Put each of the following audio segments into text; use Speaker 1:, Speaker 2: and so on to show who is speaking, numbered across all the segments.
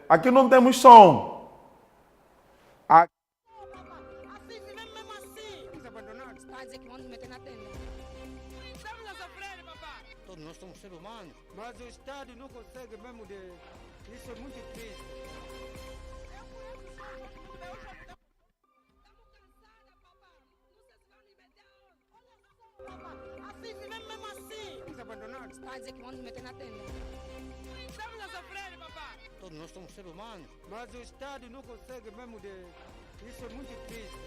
Speaker 1: Aqui não temos som. Aqui...
Speaker 2: Assim vivemos mesmo assim. Estamos abandonados. Está a dizer que vão nos meter na tenda. Estamos a sofrer, papá.
Speaker 3: Todos nós somos seres humanos. Mas o Estado não consegue mesmo de... Isso é muito triste.
Speaker 2: Assim vivemos mesmo assim. Estamos abandonados. Está a dizer que vão nos meter na tenda. Estamos a sofrer, papá.
Speaker 3: Todos nós somos seres humanos. Mas o Estado não consegue mesmo de... Isso é muito triste.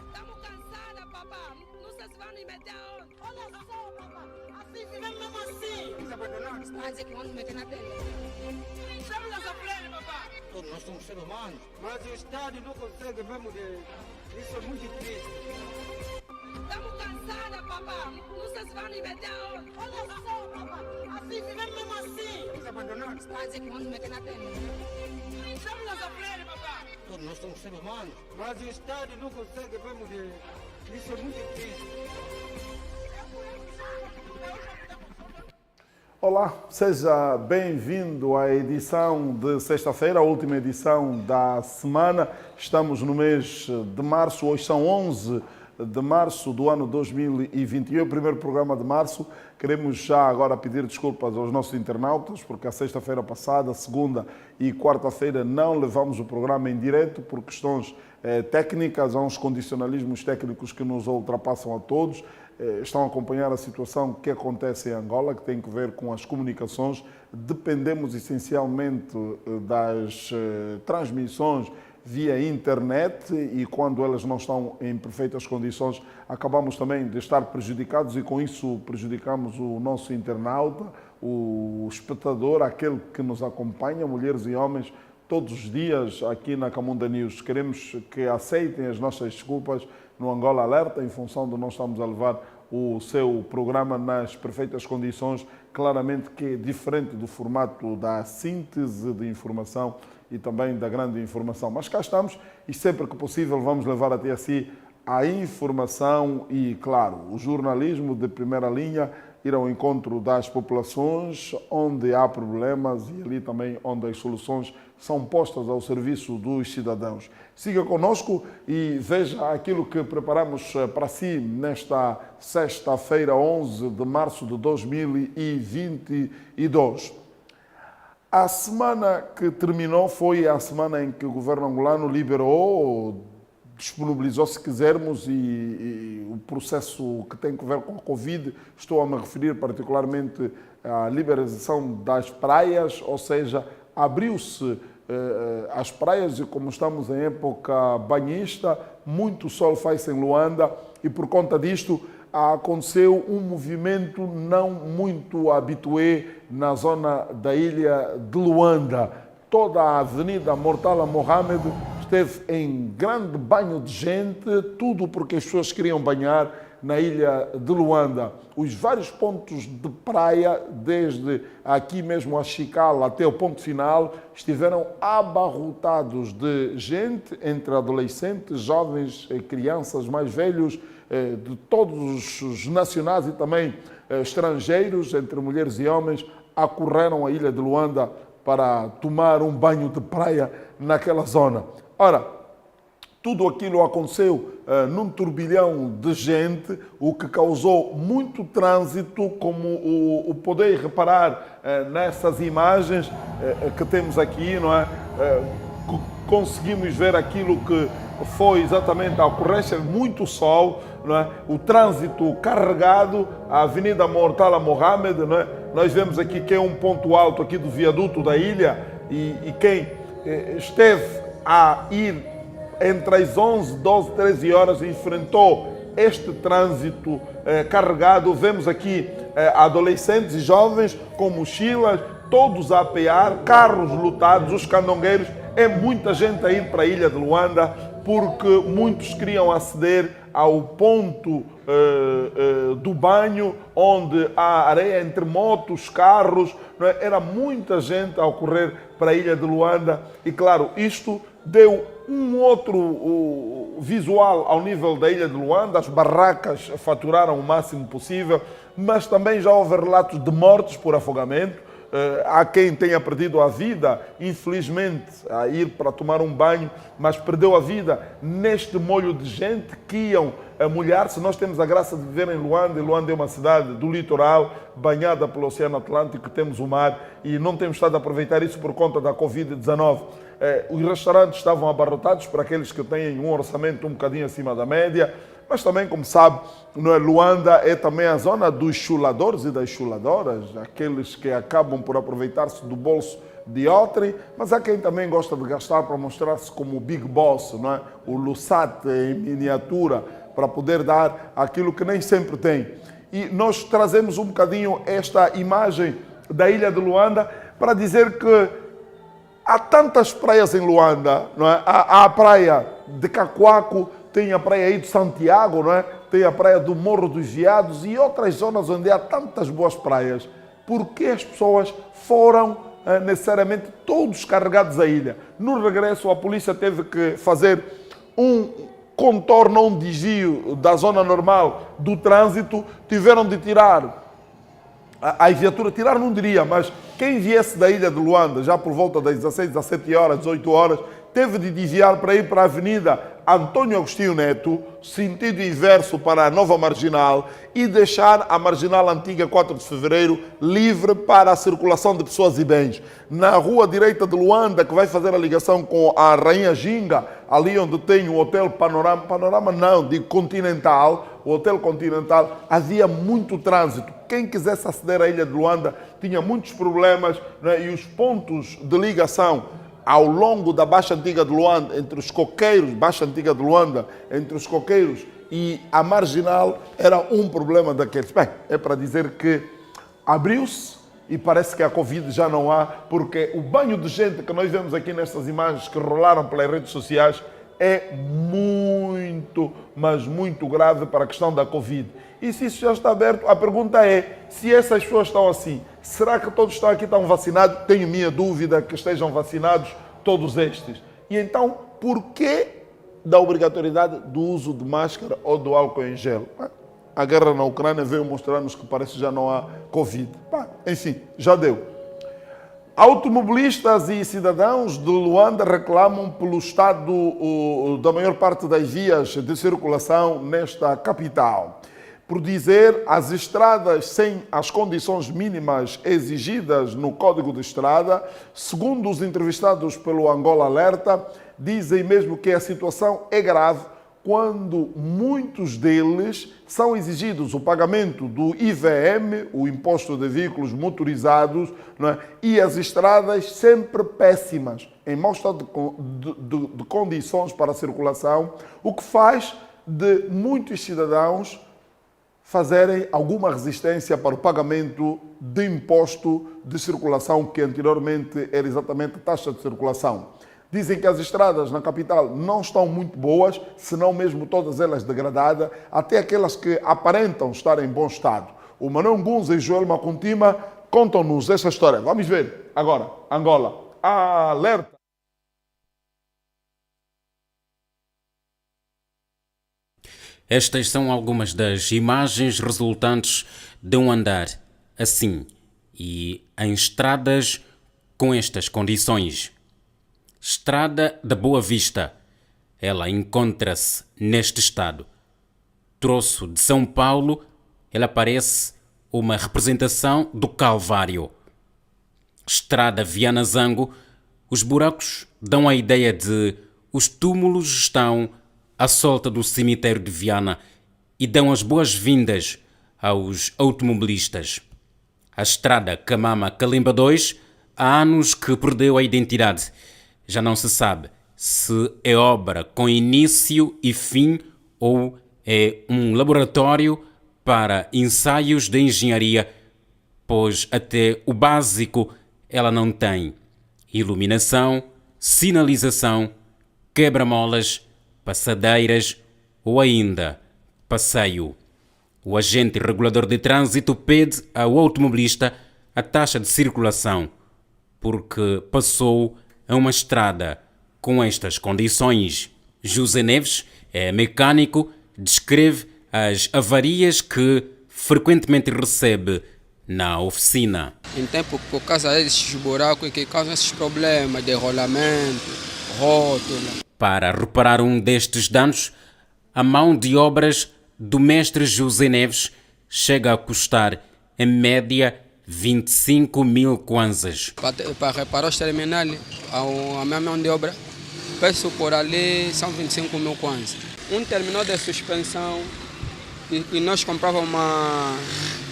Speaker 2: Estamos cansadas, papá. Não sei se vão nos meter aonde. Olha só, papá. Assim vivemos mesmo assim. Estamos abandonados. Está a dizer que vão nos meter na tenda. Estamos a sofrer, papá.
Speaker 3: Todos nós somos seres humanos. Mas o Estado não consegue mesmo de... Isso é muito triste.
Speaker 2: Estamos cansadas, papá. Não sei se vão nos meter aonde. Olha só, papá. Assim vivemos mesmo assim. Estamos abandonados. Está a dizer que vão nos meter na tenda. Estamos a sofrer, papá.
Speaker 3: Todos nós somos seres humanos. Mas o Estado não consegue mesmo de... Isso é muito triste.
Speaker 1: Olá, seja bem-vindo à edição de sexta-feira, a última edição da semana. Estamos no mês de março, hoje são 11 de março do ano 2021, o primeiro programa de março. Queremos já agora pedir desculpas aos nossos internautas, porque a sexta-feira passada, segunda e quarta-feira não levamos o programa em direto por questões técnicas, há uns condicionalismos técnicos que nos ultrapassam a todos. Estão a acompanhar a situação que acontece em Angola, que tem a ver com as comunicações. Dependemos essencialmente das transmissões via internet e quando elas não estão em perfeitas condições, acabamos também de estar prejudicados e com isso prejudicamos o nosso internauta, o espectador, aquele que nos acompanha, mulheres e homens, todos os dias aqui na Camunda News. Queremos que aceitem as nossas desculpas no Angola Alerta, em função de nós estamos a levar o seu programa nas perfeitas condições, claramente que é diferente do formato da síntese de informação e também da grande informação. Mas cá estamos e sempre que possível vamos levar até si a informação e, claro, o jornalismo de primeira linha, ir ao encontro das populações onde há problemas e ali também onde as soluções são postas ao serviço dos cidadãos. Siga conosco e veja aquilo que preparamos para si nesta sexta-feira, 11 de março de 2022. A semana que terminou foi a semana em que o governo angolano liberou, disponibilizou, se quisermos, e o processo que tem a ver com a Covid, estou a me referir particularmente à liberalização das praias, ou seja, abriu-se as praias e como estamos em época banhista, muito sol faz em Luanda e por conta disto aconteceu um movimento não muito habitué na zona da ilha de Luanda. Toda a Avenida Mortala Mohamed esteve em grande banho de gente, tudo porque as pessoas queriam banhar na ilha de Luanda. Os vários pontos de praia, desde aqui mesmo a Chicala até o ponto final, estiveram abarrotados de gente, entre adolescentes, jovens, crianças, mais velhos, de todos os nacionais e também estrangeiros, entre mulheres e homens, acorreram à ilha de Luanda para tomar um banho de praia naquela zona. Ora, tudo aquilo aconteceu num turbilhão de gente, o que causou muito trânsito, como o poder reparar nessas imagens que temos aqui, não é? Conseguimos ver aquilo que foi exatamente a ocorrência, muito sol, não é? O trânsito carregado, a Avenida Mortala Mohamed, não é? Nós vemos aqui que é um ponto alto aqui do viaduto da ilha e quem esteve a ir entre as 11, 12, 13 horas enfrentou este trânsito carregado. Vemos aqui adolescentes e jovens com mochilas, todos a apear, carros lotados, os candongueiros. É muita gente a ir para a ilha de Luanda porque muitos queriam aceder ao ponto do banho, onde há areia entre motos, carros. Não é? Era muita gente a ocorrer para a ilha de Luanda e, claro, isto deu um outro visual ao nível da ilha de Luanda. As barracas faturaram o máximo possível, mas também já houve relatos de mortes por afogamento. Há quem tenha perdido a vida, infelizmente, a ir para tomar um banho, mas perdeu a vida neste molho de gente que iam molhar-se. Nós temos a graça de viver em Luanda, e Luanda é uma cidade do litoral, banhada pelo Oceano Atlântico, temos o mar, e não temos estado a aproveitar isso por conta da Covid-19. Os restaurantes estavam abarrotados para aqueles que têm um orçamento um bocadinho acima da média, mas também, como sabe, Luanda é também a zona dos chuladores e das chuladoras, aqueles que acabam por aproveitar-se do bolso de outrem, mas há quem também gosta de gastar para mostrar-se como o Big Boss, não é? O Lussat em miniatura, para poder dar aquilo que nem sempre tem. E nós trazemos um bocadinho esta imagem da ilha de Luanda para dizer que há tantas praias em Luanda, não é? Há a praia de Cacoaco, tem a praia aí de Santiago, não é? Tem a praia do Morro dos Veados e outras zonas onde há tantas boas praias. Por que as pessoas foram necessariamente todos carregados à ilha? No regresso, a polícia teve que fazer um contorno, um desvio da zona normal do trânsito, tiveram de tirar a viatura, tirar não diria, mas quem viesse da ilha de Luanda, já por volta das 16, 17 horas, 18 horas, teve de desviar para ir para a Avenida Antônio Agostinho Neto, sentido inverso para a Nova Marginal, e deixar a Marginal Antiga 4 de Fevereiro livre para a circulação de pessoas e bens. Na rua direita de Luanda, que vai fazer a ligação com a Rainha Ginga, ali onde tem o Hotel Panorama não, de Continental, o Hotel Continental, havia muito trânsito. Quem quisesse aceder à ilha de Luanda tinha muitos problemas, né? E os pontos de ligação ao longo da Baixa Antiga de Luanda, entre os coqueiros, Baixa Antiga de Luanda, entre os coqueiros e a Marginal, era um problema daqueles. Bem, é para dizer que abriu-se e parece que a Covid já não há, porque o banho de gente que nós vemos aqui nestas imagens que rolaram pelas redes sociais é muito, mas muito grave para a questão da Covid. E se isso já está aberto, a pergunta é, se essas pessoas estão assim, será que todos estão aqui estão vacinados? Tenho minha dúvida que estejam vacinados todos estes. E então, por que da obrigatoriedade do uso de máscara ou do álcool em gel? A guerra na Ucrânia veio mostrar-nos que parece que já não há Covid. Enfim, já deu. Automobilistas e cidadãos de Luanda reclamam pelo estado da maior parte das vias de circulação nesta capital. Por dizer, as estradas sem as condições mínimas exigidas no Código de Estrada, segundo os entrevistados pelo Angola Alerta, dizem mesmo que a situação é grave quando muitos deles são exigidos o pagamento do IVM, o Imposto de Veículos Motorizados, não é? E as estradas sempre péssimas, em mau estado de condições para a circulação, o que faz de muitos cidadãos fazerem alguma resistência para o pagamento de imposto de circulação, que anteriormente era exatamente taxa de circulação. Dizem que as estradas na capital não estão muito boas, se não mesmo todas elas degradadas, até aquelas que aparentam estar em bom estado. O Manuel Gunza e Joel Makuntima contam-nos essa história. Vamos ver agora, Angola. Alerta!
Speaker 4: Estas são algumas das imagens resultantes de um andar assim e em estradas com estas condições. Estrada da Boa Vista. Ela encontra-se neste estado. Troço de São Paulo, ela parece uma representação do Calvário. Estrada Viana Zango, os buracos dão a ideia de os túmulos estão à solta do cemitério de Viana e dão as boas-vindas aos automobilistas. A estrada Camama-Calimba 2 há anos que perdeu a identidade. Já não se sabe se é obra com início e fim ou é um laboratório para ensaios de engenharia, pois até o básico ela não tem. Iluminação, sinalização, quebra-molas, passadeiras ou ainda passeio. O agente regulador de trânsito pede ao automobilista a taxa de circulação, porque passou a uma estrada com estas condições. José Neves é mecânico, descreve as avarias que frequentemente recebe na oficina.
Speaker 5: Em tempo, por causa desses buracos que causam esses problemas de rolamento, rótula.
Speaker 4: Para reparar um destes danos, a mão de obras do mestre José Neves chega a custar, em média, 25 mil kwanzas.
Speaker 5: Para reparar os terminais, a minha mão de obra, peço por ali, são 25 mil kwanzas. Um terminal de suspensão, que nós comprávamos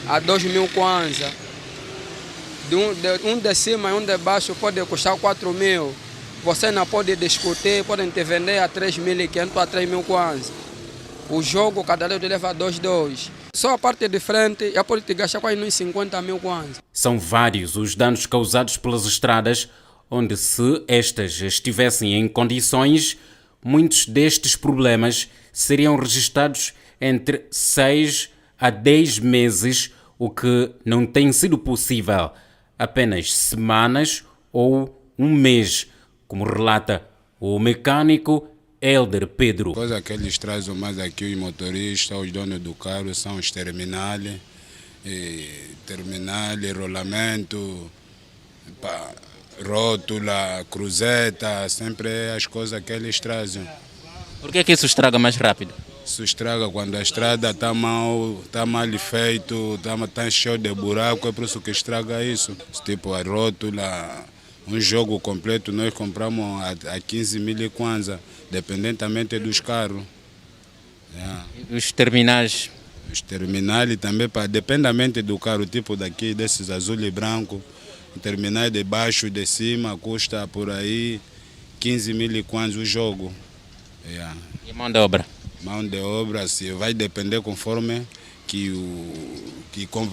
Speaker 5: a 2 mil kwanzas. Um de cima e um de baixo pode custar 4 mil. Você não pode discutir, podem te vender a 3.500 a 3 mil kwanzas. O jogo, cada lado leva 2. Só a parte de frente, já pode te gastar quase uns 50 mil kwanzas.
Speaker 4: São vários os danos causados pelas estradas, onde se estas estivessem em condições, muitos destes problemas seriam registados entre 6 a 10 meses, o que não tem sido possível. Apenas semanas ou um mês, como relata o mecânico Helder Pedro.
Speaker 6: A coisa que eles trazem mais aqui, os motoristas, os donos do carro, são os terminais, rolamento, rótula, cruzeta, sempre as coisas que eles trazem.
Speaker 4: Por que isso estraga mais rápido?
Speaker 6: Isso estraga quando a estrada está mal feita, está cheio de buraco, é por isso que estraga isso. Tipo a rótula, um jogo completo nós compramos a 15 mil kwanza, dependentemente dos carros.
Speaker 4: E os terminais?
Speaker 6: Os terminais também, dependamente do carro, tipo daqui, desses azul e branco, o terminal de baixo e de cima custa por aí 15 mil kwanza o jogo.
Speaker 4: E a mão de obra?
Speaker 6: Mão de obra, se vai depender conforme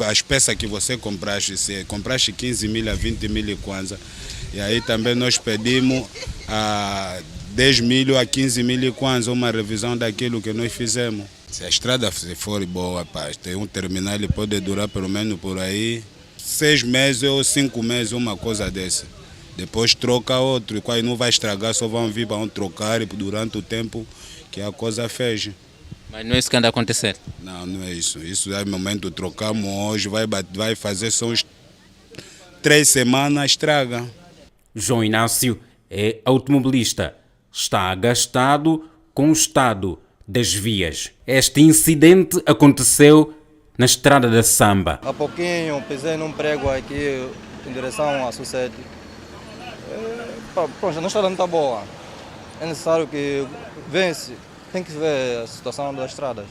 Speaker 6: as peças que você compraste. Se compraste 15 mil a 20 mil kwanza, e aí também nós pedimos a 10 mil a 15 mil kwanza, uma revisão daquilo que nós fizemos. Se a estrada for boa, tem um terminal, ele pode durar pelo menos por aí 6 meses ou 5 meses, uma coisa dessa. Depois troca outro, e quase não vai estragar, só vão vir para trocar durante o tempo que a coisa fez.
Speaker 4: Mas não é isso que anda a acontecer?
Speaker 6: Não, não é isso. Isso é o momento, trocamos hoje, vai fazer só uns 3 semanas, estraga.
Speaker 4: João Inácio é automobilista. Está agastado com o estado das vias. Este incidente aconteceu na estrada da Samba.
Speaker 7: Há pouquinho pisei num prego aqui em direção à Sucede. Pronto, a estrada não está boa. É necessário que vence. Tem que ver a situação das estradas.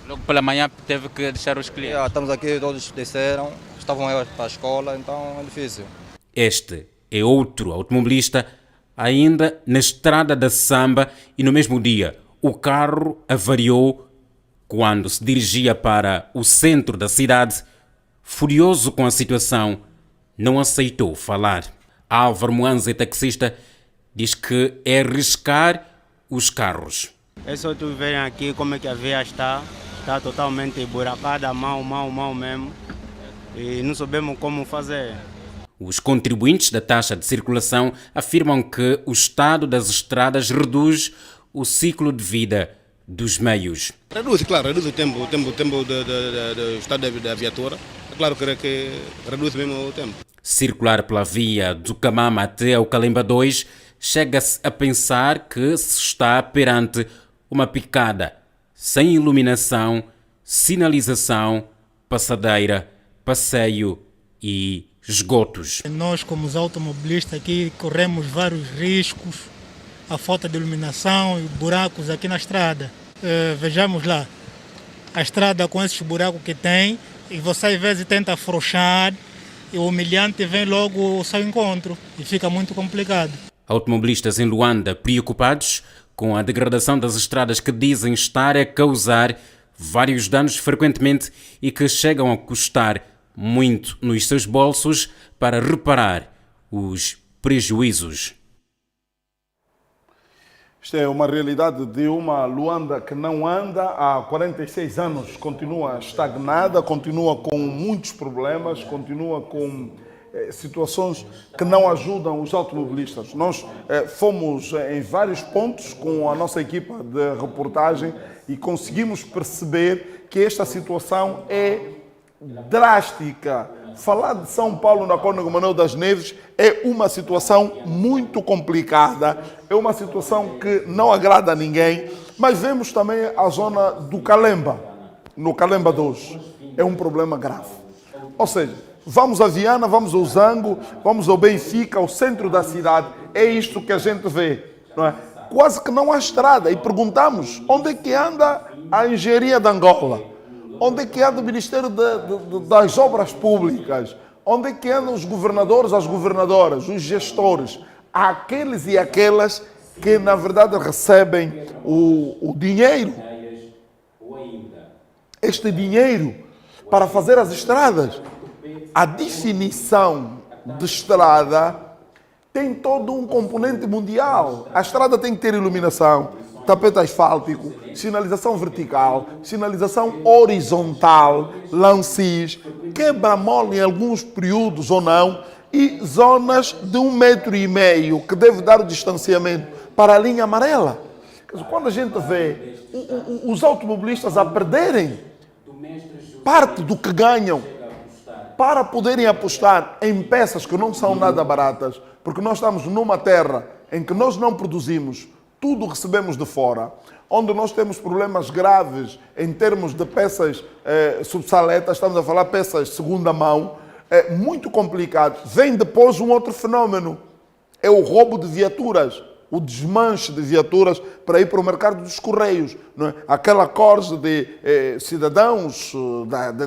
Speaker 4: Logo pela manhã teve que deixar os clientes.
Speaker 7: Estamos aqui, todos desceram, estavam aí para a escola, então é difícil.
Speaker 4: Este é outro automobilista, ainda na estrada da Samba, e no mesmo dia o carro avariou quando se dirigia para o centro da cidade. Furioso com a situação, não aceitou falar. Álvaro Moanza, taxista, diz que é arriscar os carros.
Speaker 8: É só tu verem aqui como é que a via está totalmente buracada, mal mesmo, e não sabemos como fazer.
Speaker 4: Os contribuintes da taxa de circulação afirmam que o estado das estradas reduz o ciclo de vida dos meios.
Speaker 9: Reduz o tempo do estado da viatura. É claro que reduz mesmo o tempo.
Speaker 4: Circular pela via do Camama até ao Calemba 2 chega-se a pensar que se está perante uma picada sem iluminação, sinalização, passadeira, passeio e esgotos.
Speaker 10: Nós, como os automobilistas aqui, corremos vários riscos, a falta de iluminação e buracos aqui na estrada. Vejamos lá, a estrada com esses buracos que tem, e você às vezes tenta afrouxar, e o humilhante vem logo ao seu encontro, e fica muito complicado.
Speaker 4: Automobilistas em Luanda preocupados com a degradação das estradas que dizem estar a causar vários danos frequentemente e que chegam a custar muito nos seus bolsos para reparar os prejuízos.
Speaker 1: Isto é uma realidade de uma Luanda que não anda há 46 anos, continua estagnada, continua com muitos problemas, continua com situações que não ajudam os automobilistas. Nós fomos em vários pontos com a nossa equipa de reportagem e conseguimos perceber que esta situação é drástica. Falar de São Paulo na Cônego Manuel das Neves é uma situação muito complicada, é uma situação que não agrada a ninguém, mas vemos também a zona do Calemba, no Calemba 2, é um problema grave. Ou seja, vamos a Viana, vamos ao Zango, vamos ao Benfica, ao centro da cidade, é isto que a gente vê, não é? Quase que não há estrada, e perguntamos onde é que anda a engenharia de Angola? Onde é que anda o Ministério das Obras Públicas? Onde é que andam os governadores, as governadoras, os gestores? Aqueles e aquelas que, na verdade, recebem o dinheiro. Este dinheiro para fazer as estradas. A definição de estrada tem todo um componente mundial. A estrada tem que ter iluminação, tapete asfáltico, sinalização vertical, sinalização horizontal, lances, quebra-mola em alguns períodos ou não, e zonas de 1,5 metro que deve dar o distanciamento para a linha amarela. Quando a gente vê os automobilistas a perderem parte do que ganham para poderem apostar em peças que não são nada baratas, porque nós estamos numa terra em que nós não produzimos, tudo recebemos de fora, onde nós temos problemas graves em termos de peças subsaletas, estamos a falar peças de segunda mão, muito complicado. Vem depois um outro fenômeno, é o roubo de viaturas, o desmanche de viaturas para ir para o mercado dos correios. Não é? Aquela corte de cidadãos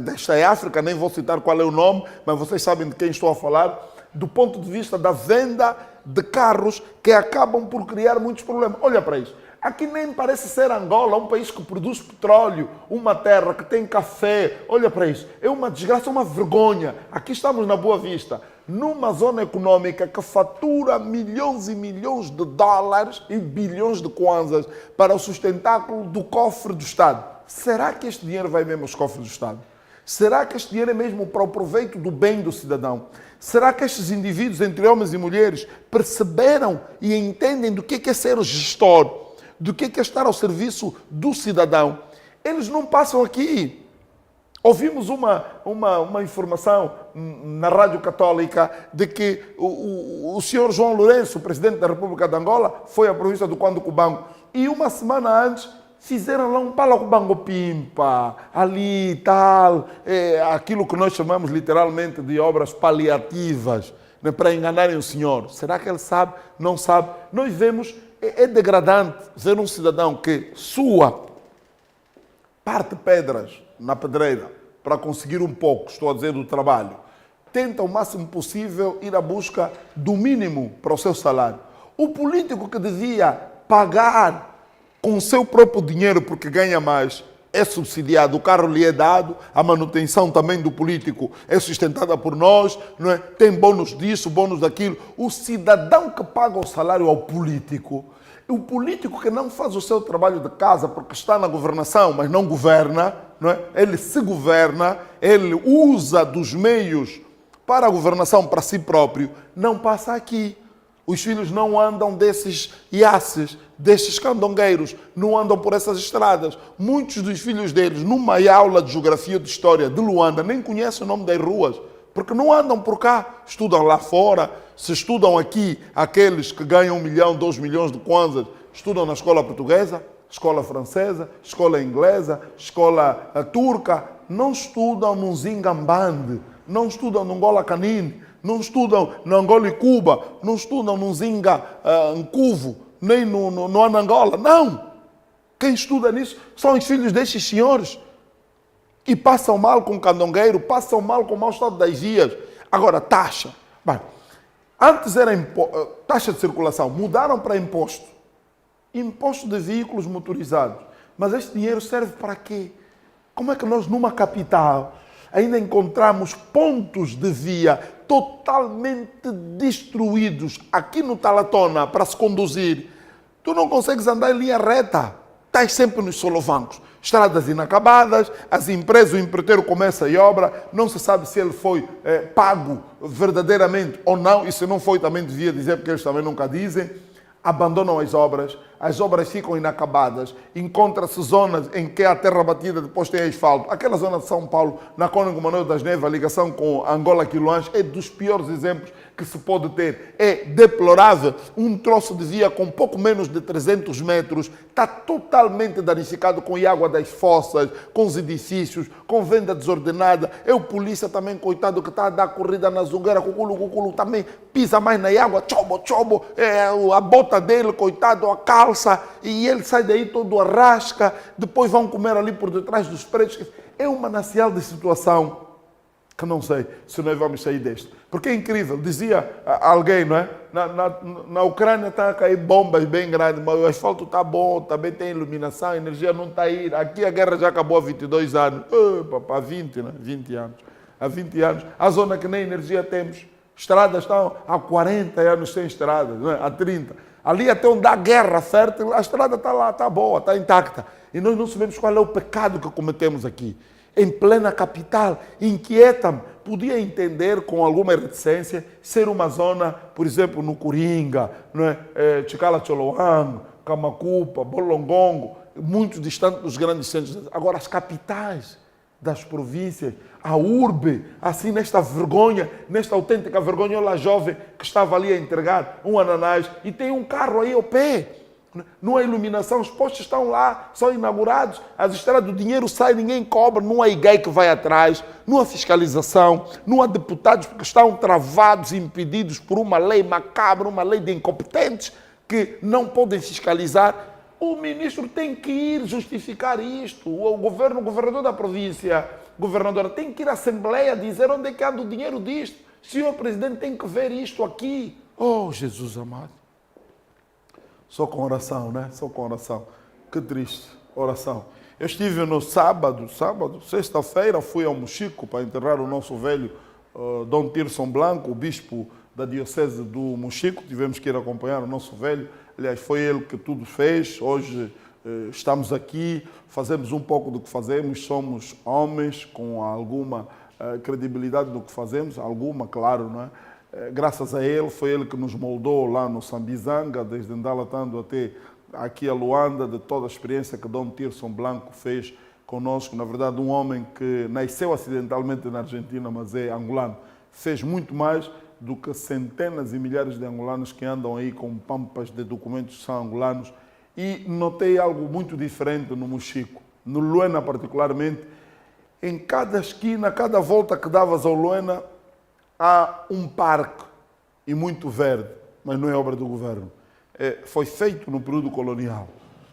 Speaker 1: desta África, nem vou citar qual é o nome, mas vocês sabem de quem estou a falar, do ponto de vista da venda de carros que acabam por criar muitos problemas. Olha para isso. Aqui nem parece ser Angola, um país que produz petróleo, uma terra que tem café. Olha para isso. É uma desgraça, uma vergonha. Aqui estamos na Boa Vista, numa zona econômica que fatura milhões e milhões de dólares e bilhões de kwanzas para o sustentáculo do cofre do Estado. Será que este dinheiro vai mesmo aos cofres do Estado? Será que este dinheiro é mesmo para o proveito do bem do cidadão? Será que estes indivíduos, entre homens e mulheres, perceberam e entendem do que é ser gestor? Do que é estar ao serviço do cidadão? Eles não passam aqui. Ouvimos uma informação na Rádio Católica de que o senhor João Lourenço, o presidente da República de Angola, foi à província do Quando Cubango e uma semana antes fizeram lá um palacubango pimpa, ali e tal, aquilo que nós chamamos literalmente de obras paliativas, né, para enganarem o senhor. Será que ele sabe? Não sabe? Nós vemos, é degradante ver um cidadão que sua, parte pedras na pedreira para conseguir um pouco, estou a dizer, do trabalho, tenta o máximo possível ir à busca do mínimo para o seu salário. O político que devia pagar com o seu próprio dinheiro porque ganha mais, é subsidiado, o carro lhe é dado, a manutenção também do político é sustentada por nós, não é? Tem bônus disso, bônus daquilo. O cidadão que paga o salário ao político, o político que não faz o seu trabalho de casa porque está na governação, mas não governa, não é? Ele se governa, ele usa dos meios para a governação para si próprio, não passa aqui. Os filhos não andam desses iaces, destes candongueiros, não andam por essas estradas. Muitos dos filhos deles, numa aula de geografia ou de história de Luanda, nem conhecem o nome das ruas, porque não andam por cá, estudam lá fora. Se estudam aqui, aqueles que ganham 1 milhão, 2 milhões de kwanzas, estudam na escola portuguesa, escola francesa, escola inglesa, escola turca, não estudam no Zingambande, não estudam no Angola Canine, não estudam na Angola e Cuba, não estudam no Zinga Nkuvu, nem no Anangola. Não! Quem estuda nisso são os filhos destes senhores. E passam mal com o candongueiro, passam mal com o mau estado das vias. Agora, taxa. Bem, antes era taxa de circulação, mudaram para imposto. Imposto de veículos motorizados. Mas este dinheiro serve para quê? Como é que nós, numa capital, ainda encontramos pontos de via totalmente destruídos aqui no Talatona para se conduzir? Tu não consegues andar em linha reta, estás sempre nos solavancos, estradas inacabadas, as empresas, o empreiteiro começa a obra, não se sabe se ele foi pago verdadeiramente ou não, e se não foi também devia dizer, porque eles também nunca dizem. abandonam as obras ficam inacabadas, encontra-se zonas em que a terra batida depois tem asfalto. Aquela zona de São Paulo, na Cônigo Manuel das Neves, a ligação com Angola Quiloães, é dos piores exemplos que se pode ter. É deplorável. Um troço de via com pouco menos de 300 metros está totalmente danificado com a água das fossas, com os edifícios, com venda desordenada. É o polícia também, coitado, que está a dar corrida na zungueira, cuculo, também pisa mais na água, chobo, a bota dele, coitado, a calça, e ele sai daí todo arrasca, depois vão comer ali por detrás dos prédios. É um manancial de situação que não sei se nós vamos sair deste. Porque é incrível, dizia alguém, não é? Na Ucrânia está a cair bombas bem grandes, mas o asfalto está bom, também tem iluminação, a energia não está aí. Aqui a guerra já acabou há 22 anos. Há 20, né? 20 anos. Há 20 anos. A zona que nem energia temos. Estradas estão há 40 anos sem estradas, não é? Há 30. Ali até onde há guerra fértil, a estrada está lá, está boa, está intacta. E nós não sabemos qual é o pecado que cometemos aqui. Em plena capital, inquieta-me. Podia entender com alguma reticência ser uma zona, por exemplo, no Coringa, não é? Chicala-Choloang, Camacupa, Bolongongo, muito distante dos grandes centros. Agora, as capitais das províncias, a urbe, assim nesta vergonha, nesta autêntica vergonha, olha a jovem que estava ali a entregar um ananás e tem um carro aí ao pé. Não há iluminação, os postos estão lá, são inaugurados, as estradas, o dinheiro sai, ninguém cobra, não há IGEI que vai atrás, não há fiscalização, não há deputados porque estão travados, impedidos por uma lei macabra, uma lei de incompetentes que não podem fiscalizar. O ministro tem que ir justificar isto, o governador da província, governadora, tem que ir à Assembleia dizer onde é que anda o dinheiro disto. Senhor Presidente, tem que ver isto aqui. Oh, Jesus amado. Só com oração, né? Só com oração. Que triste, oração. Eu estive no sexta-feira, fui ao Mochico para enterrar o nosso velho Dom Tirson Blanco, o bispo da diocese do Mochico. Tivemos que ir acompanhar o nosso velho. Aliás, foi ele que tudo fez. Hoje estamos aqui, fazemos um pouco do que fazemos. Somos homens com alguma credibilidade do que fazemos. Alguma, claro, não é? Graças a ele, foi ele que nos moldou lá no Sambizanga, desde Ndalatando até aqui a Luanda, de toda a experiência que Dom Tirson Blanco fez conosco. Na verdade, um homem que nasceu acidentalmente na Argentina, mas é angolano. Fez muito mais do que centenas e milhares de angolanos que andam aí com pampas de documentos que são angolanos. E notei algo muito diferente no Mochico, no Luena particularmente. Em cada esquina, cada volta que davas ao Luena, há um parque e muito verde, mas não é obra do governo. Foi feito no período colonial.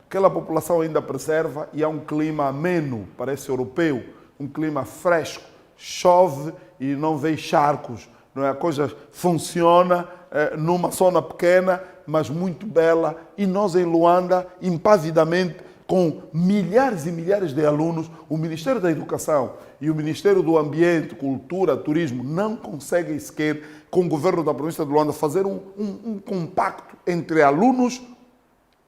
Speaker 1: Aquela população ainda preserva e há um clima ameno, parece europeu, um clima fresco. Chove e não vê charcos. Não é? A coisa funciona numa zona pequena, mas muito bela. E nós em Luanda, impavidamente, com milhares e milhares de alunos, o Ministério da Educação e o Ministério do Ambiente, Cultura, Turismo não conseguem sequer, com o governo da província de Luanda, fazer um compacto entre alunos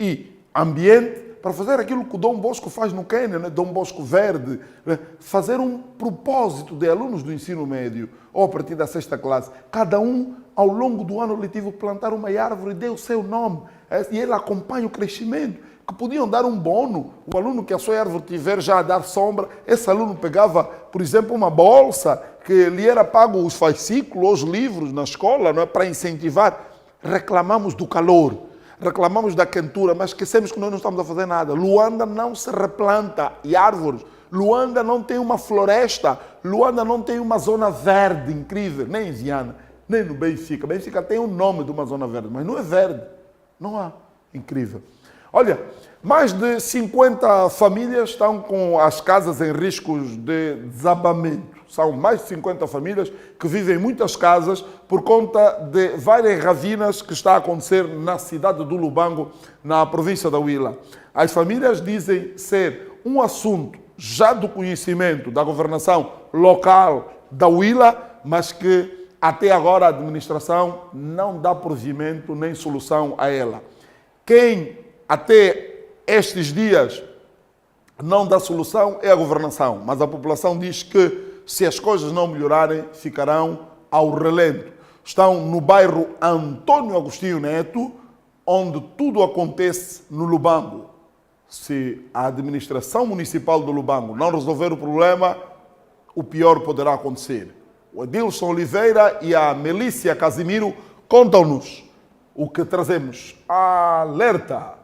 Speaker 1: e ambiente para fazer aquilo que o Dom Bosco faz no Quênia, né? Dom Bosco Verde, né? Fazer um propósito de alunos do ensino médio, ou a partir da 6ª classe, cada um, ao longo do ano letivo, plantar uma árvore e dê o seu nome, e ele acompanha o crescimento. Que podiam dar um bono, o aluno que a sua árvore tiver já a dar sombra, esse aluno pegava, por exemplo, uma bolsa que lhe era pago os fascículos, os livros na escola, não é, para incentivar. Reclamamos do calor, reclamamos da quentura, mas esquecemos que nós não estamos a fazer nada. Luanda não se replanta e árvores, Luanda não tem uma floresta, Luanda não tem uma zona verde incrível, nem em Viana, nem no Benfica. Benfica tem o nome de uma zona verde, mas não é verde, não há. Incrível. Olha, mais de 50 famílias estão com as casas em riscos de desabamento. São mais de 50 famílias que vivem em muitas casas por conta de várias ravinas que está a acontecer na cidade do Lubango, na província da Huila. As famílias dizem ser um assunto já do conhecimento da governação local da Huila, mas que até agora a administração não dá provimento nem solução a ela. Quem até estes dias não dá solução é a governação, mas a população diz que se as coisas não melhorarem, ficarão ao relento. Estão no bairro Antônio Agostinho Neto, onde tudo acontece no Lubango. Se a administração municipal do Lubango não resolver o problema, o pior poderá acontecer. O Edilson Oliveira e a Melícia Casimiro contam-nos o que trazemos. Alerta!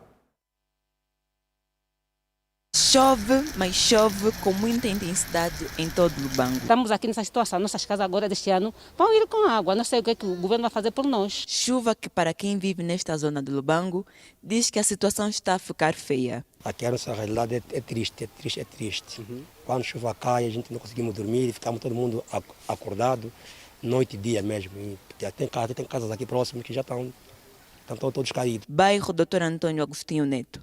Speaker 11: Chove, mas chove com muita intensidade em todo o Lubango.
Speaker 12: Estamos aqui nessa situação, nossas casas agora deste ano vão ir com água, não sei o que o governo vai fazer por nós.
Speaker 11: Chuva que para quem vive nesta zona do Lubango diz que a situação está a ficar feia.
Speaker 13: Aqui a nossa realidade é triste. Quando a chuva cai, a gente não conseguimos dormir, ficamos todo mundo acordado, noite e dia mesmo. E tem casas aqui próximas que já estão todos caídos.
Speaker 11: Bairro Dr. Antônio Agostinho Neto.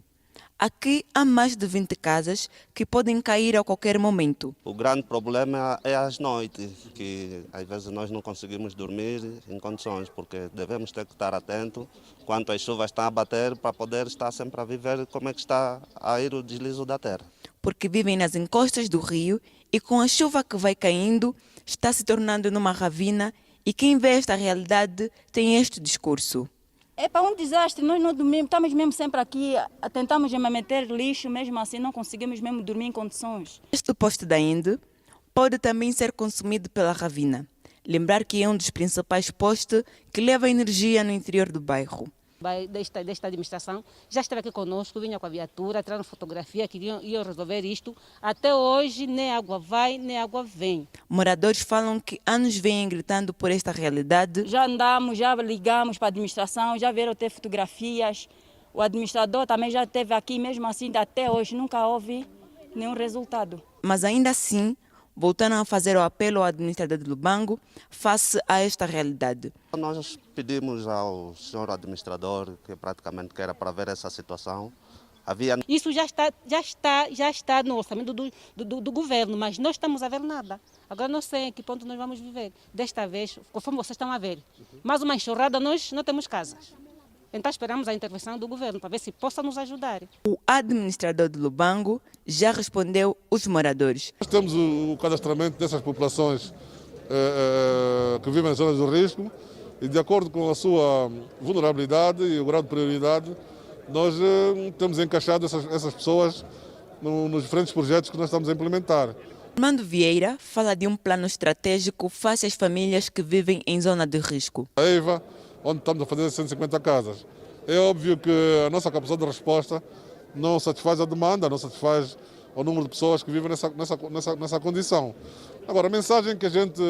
Speaker 11: Aqui há mais de 20 casas que podem cair a qualquer momento.
Speaker 14: O grande problema é as noites, que às vezes nós não conseguimos dormir em condições, porque devemos ter que estar atentos quando as chuvas estão a bater para poder estar sempre a viver como é que está a ir o deslizo da terra.
Speaker 11: Porque vivem nas encostas do rio e com a chuva que vai caindo está se tornando numa ravina e quem vê esta realidade tem este discurso.
Speaker 15: É para um desastre, nós não dormimos, estamos mesmo sempre aqui, tentamos meter lixo, mesmo assim não conseguimos mesmo dormir em condições.
Speaker 11: Este poste da Ende pode também ser consumido pela ravina. Lembrar que é um dos principais postes que leva energia no interior do bairro.
Speaker 12: Desta administração já esteve aqui conosco, vinha com a viatura, tiraram fotografia que iam resolver isto. Até hoje nem água vai, nem água vem.
Speaker 11: Moradores falam que anos vêm gritando por esta realidade.
Speaker 15: Já andamos, já ligamos para a administração, já vieram ter fotografias. O administrador também já esteve aqui, mesmo assim até hoje nunca houve nenhum resultado.
Speaker 11: Mas ainda assim, voltaram a fazer o apelo ao administrador de Lubango face a esta realidade.
Speaker 14: Nós pedimos ao senhor administrador que praticamente era para ver essa situação.
Speaker 12: Isso já está no orçamento do governo, mas não estamos a ver nada. Agora não sei em que ponto nós vamos viver. Desta vez, conforme vocês estão a ver, mais uma enxurrada, nós não temos casas. Então esperamos a intervenção do governo para ver se possa nos ajudar.
Speaker 11: O administrador de Lubango já respondeu os moradores.
Speaker 16: Nós temos o cadastramento dessas populações que vivem nas zonas de risco e de acordo com a sua vulnerabilidade e o grau de prioridade, nós temos encaixado essas pessoas nos diferentes projetos que nós estamos a implementar.
Speaker 11: Armando Vieira fala de um plano estratégico face às famílias que vivem em zona de risco.
Speaker 16: A EIVA, onde estamos a fazer 150 casas. É óbvio que a nossa capacidade de resposta não satisfaz a demanda, não satisfaz o número de pessoas que vivem nessa condição. Agora, a mensagem que a gente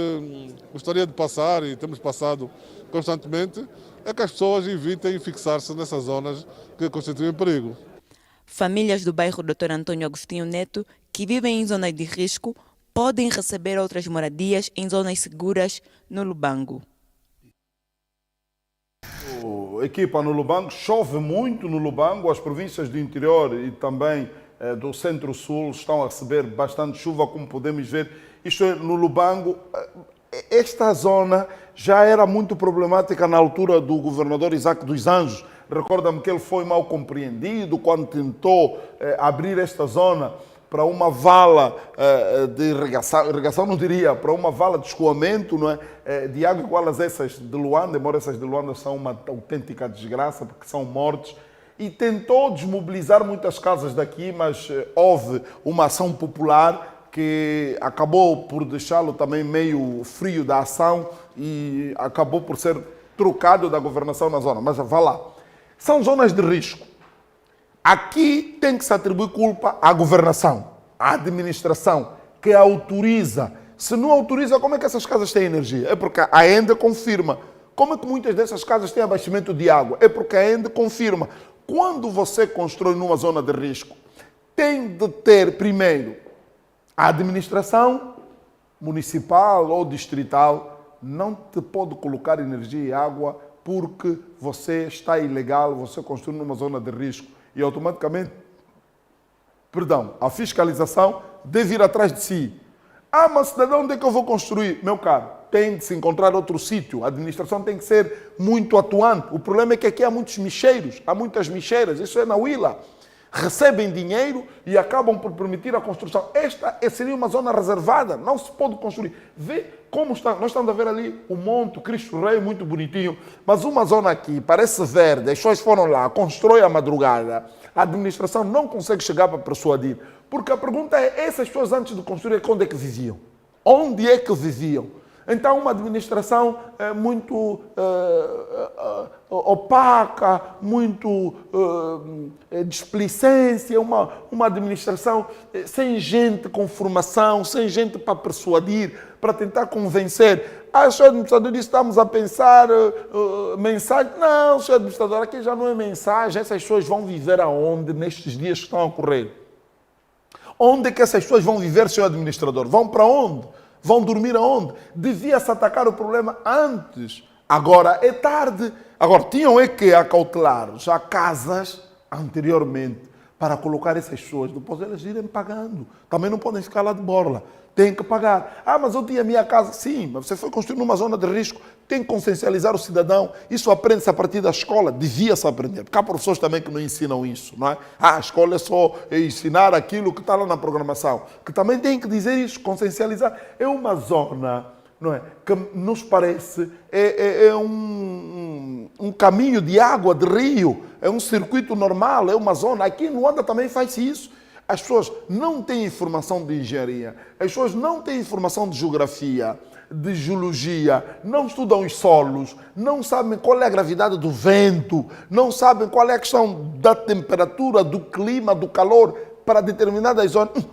Speaker 16: gostaria de passar, e temos passado constantemente, é que as pessoas evitem fixar-se nessas zonas que constituem perigo.
Speaker 11: Famílias do bairro Dr. Antônio Agostinho Neto, que vivem em zonas de risco, podem receber outras moradias em zonas seguras no Lubango.
Speaker 1: Equipa no Lubango, chove muito no Lubango, as províncias do interior e também do centro-sul estão a receber bastante chuva, como podemos ver. Isto é, no Lubango, esta zona já era muito problemática na altura do governador Isaac dos Anjos. Recorda-me que ele foi mal compreendido quando tentou abrir esta zona para uma vala de irrigação não diria, para uma vala de escoamento, não é? De água igual a essas de Luanda, embora essas de Luanda são uma autêntica desgraça, porque são mortes, e tentou desmobilizar muitas casas daqui, mas houve uma ação popular que acabou por deixá-lo também meio frio da ação e acabou por ser trocado da governação na zona. Mas vá lá. São zonas de risco. Aqui tem que se atribuir culpa à governação, à administração, que autoriza. Se não autoriza, como é que essas casas têm energia? É porque a ENDE confirma. Como é que muitas dessas casas têm abastecimento de água? É porque a ENDE confirma. Quando você constrói numa zona de risco, tem de ter, primeiro, a administração municipal ou distrital não te pode colocar energia e água porque você está ilegal, você construiu numa zona de risco. E automaticamente, a fiscalização deve ir atrás de si. Ah, mas cidadão, onde é que eu vou construir? Meu caro, tem de se encontrar outro sítio. A administração tem que ser muito atuante. O problema é que aqui há muitos micheiros, há muitas micheiras. Isso é na Huila. Recebem dinheiro e acabam por permitir a construção. Esta seria uma zona reservada, não se pode construir. Vê como está, nós estamos a ver ali o Monte Cristo Rei, muito bonitinho, mas uma zona aqui parece verde, as pessoas foram lá, constrói à madrugada, a administração não consegue chegar para persuadir, porque a pergunta é, essas pessoas antes de construir, onde é que viviam? Onde é que viviam? Então, uma administração muito opaca, muito displicência, uma administração sem gente com formação, sem gente para persuadir, para tentar convencer. Ah, senhor administrador disse, estamos a pensar mensagem. Não, senhor administrador, aqui já não é mensagem. Essas pessoas vão viver aonde nestes dias que estão a ocorrer? Onde é que essas pessoas vão viver, senhor administrador? Vão para onde? Vão dormir aonde? Devia-se atacar o problema antes. Agora é tarde. Agora, tinham que acautelar já casas anteriormente para colocar essas pessoas. Depois elas irem pagando. Também não podem ficar lá de borla. Tem que pagar. Ah, mas eu tinha a minha casa. Sim, mas você foi construir numa zona de risco. Tem que consciencializar o cidadão. Isso aprende-se a partir da escola. Devia-se aprender. Porque há professores também que não ensinam isso, não é? Ah, a escola é só ensinar aquilo que está lá na programação. Que também tem que dizer isso, consciencializar. É uma zona, não é? Que nos parece um caminho de água, de rio. É um circuito normal, é uma zona. Aqui em Luanda também faz-se isso. As pessoas não têm informação de engenharia, as pessoas não têm informação de geografia, de geologia, não estudam os solos, não sabem qual é a gravidade do vento, não sabem qual é a questão da temperatura, do clima, do calor para determinadas zonas.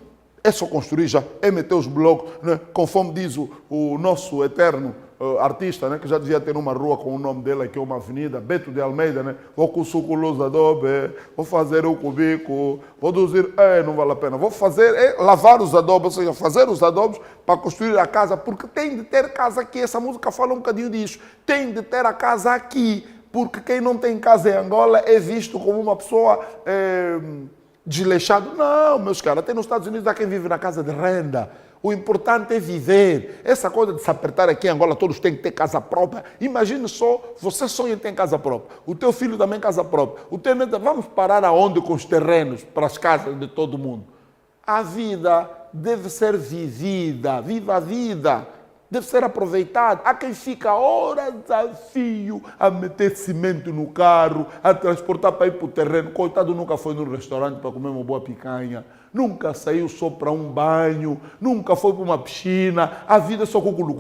Speaker 1: É só construir já, é meter os blocos, né? Conforme diz o nosso eterno artista, né? Que já devia ter uma rua com o nome dele, aqui uma avenida, Beto de Almeida, né? Vou com suculos adobe, vou fazer o cubico, vou dizer, não vale a pena, vou fazer, lavar os adobos, ou seja, fazer os adobos para construir a casa, porque tem de ter casa aqui, essa música fala um bocadinho disso, tem de ter a casa aqui, porque quem não tem casa em Angola é visto como uma pessoa desleixada. Não, meus caras, até nos Estados Unidos há quem vive na casa de renda. O importante é viver. Essa coisa de se apertar aqui em Angola, todos têm que ter casa própria. Imagine só, você sonha em ter casa própria. O teu filho também casa própria. O teu neto, vamos parar aonde com os terrenos para as casas de todo mundo? A vida deve ser vivida. Viva a vida. Deve ser aproveitada. Há quem fica horas a fio a meter cimento no carro, a transportar para ir para o terreno. Coitado, nunca foi no restaurante para comer uma boa picanha. Nunca saiu só para um banho, nunca foi para uma piscina. A vida é só cuculu.